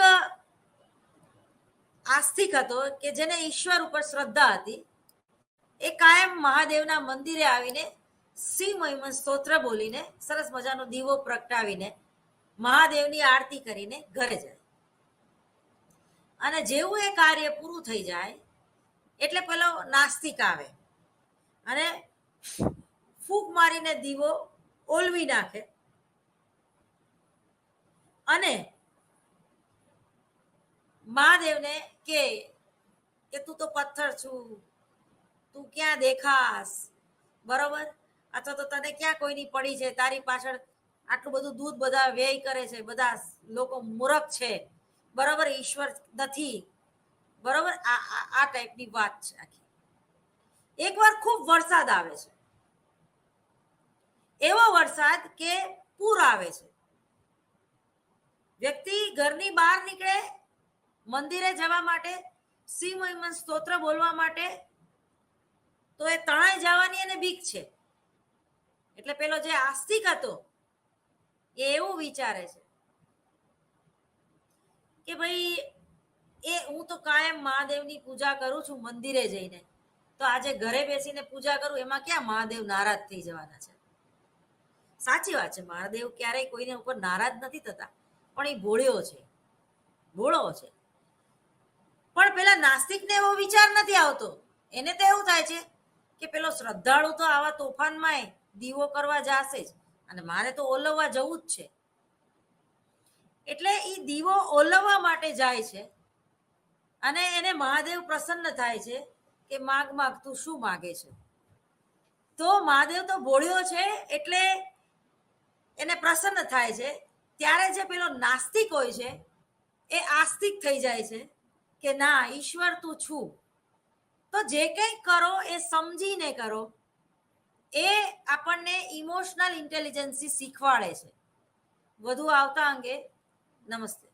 આસ્તિક હતો કે જેને ઈશ્વર ઉપર શ્રદ્ધા હતી. એ કાયમ મહાદેવના મંદિરે આવીને શ્રી મહિમન સ્તોત્ર બોલીને સરસ મજાનો દીવો પ્રગટાવીને મહાદેવની આરતી કરીને ઘરે જાય. અને જેવું એ કાર્ય પૂરું થઈ જાય એટલે પેલો નાસ્તિક આવે અને ફૂંક મારીને દીવો ઓલવી નાખે અને મહાદેવને કે તું તો પથ્થર છું, તું ક્યાં દેખાસ, બરોબર, અથવા તો તને ક્યાં કોઈની પડી છે, તારી પાછળ આટલું બધું દૂધ બધા વ્યય કરે છે, બધા લોકો મૂર્ખ છે, બરોબર, ઈશ્વર નથી, બરોબર. આ ટાઈપની વાત છે આખી. એકવાર ખૂબ વરસાદ આવે છે, એવો વરસાદ કે પૂર આવે છે. વ્યક્તિ ઘરની બહાર નીકળે મંદિરે જવા માટે, શ્રી મહિમન સ્તોત્ર બોલવા માટે, તો એ તણાઈ જવાની એને બીક છે. એટલે પેલો જે આસ્તિક હતો એ એવું વિચારે છે કે ભાઈ હું તો કાયમ મહાદેવની પૂજા કરું છું મંદિરે જઈને, તો આજે ઘરે બેસીને પૂજા કરું એમાં ક્યાં મહાદેવ નારાજ થઈ જવાના છે? સાચી વાત છે, મહાદેવ ક્યારેય કોઈને ઉપર નારાજ નથી થતા, પણ એ ભોળ્યો છે, ભોળો છે. પણ પેલા નાસ્તિકને એવો વિચાર નથી આવતો. એને તો એવું થાય છે કે પેલો શ્રદ્ધાળુ તો આવા તોફાનમાં દીવો કરવા જશે જ, અને મારે તો ઓલવવા જવું જ છે. એટલે એ દીવો ઓલવવા માટે જાય છે, અને એને મહાદેવ પ્રસન્ન થાય છે કે માગ માગ તું શું માગે છે. તો મહાદેવ તો ભોળ્યો છે એટલે એને પ્રસન્ન થાય છે. ત્યારે જે પેલો નાસ્તિક હોય છે એ આસ્તિક થઈ જાય છે કે ના, ઈશ્વર તું છું. તો જે કંઈ કરો એ સમજીને કરો. એ આપણને ઇમોશનલ ઇન્ટેલિજન્સી શીખવાડે છે. વધુ આવતા અંગે નમસ્તે.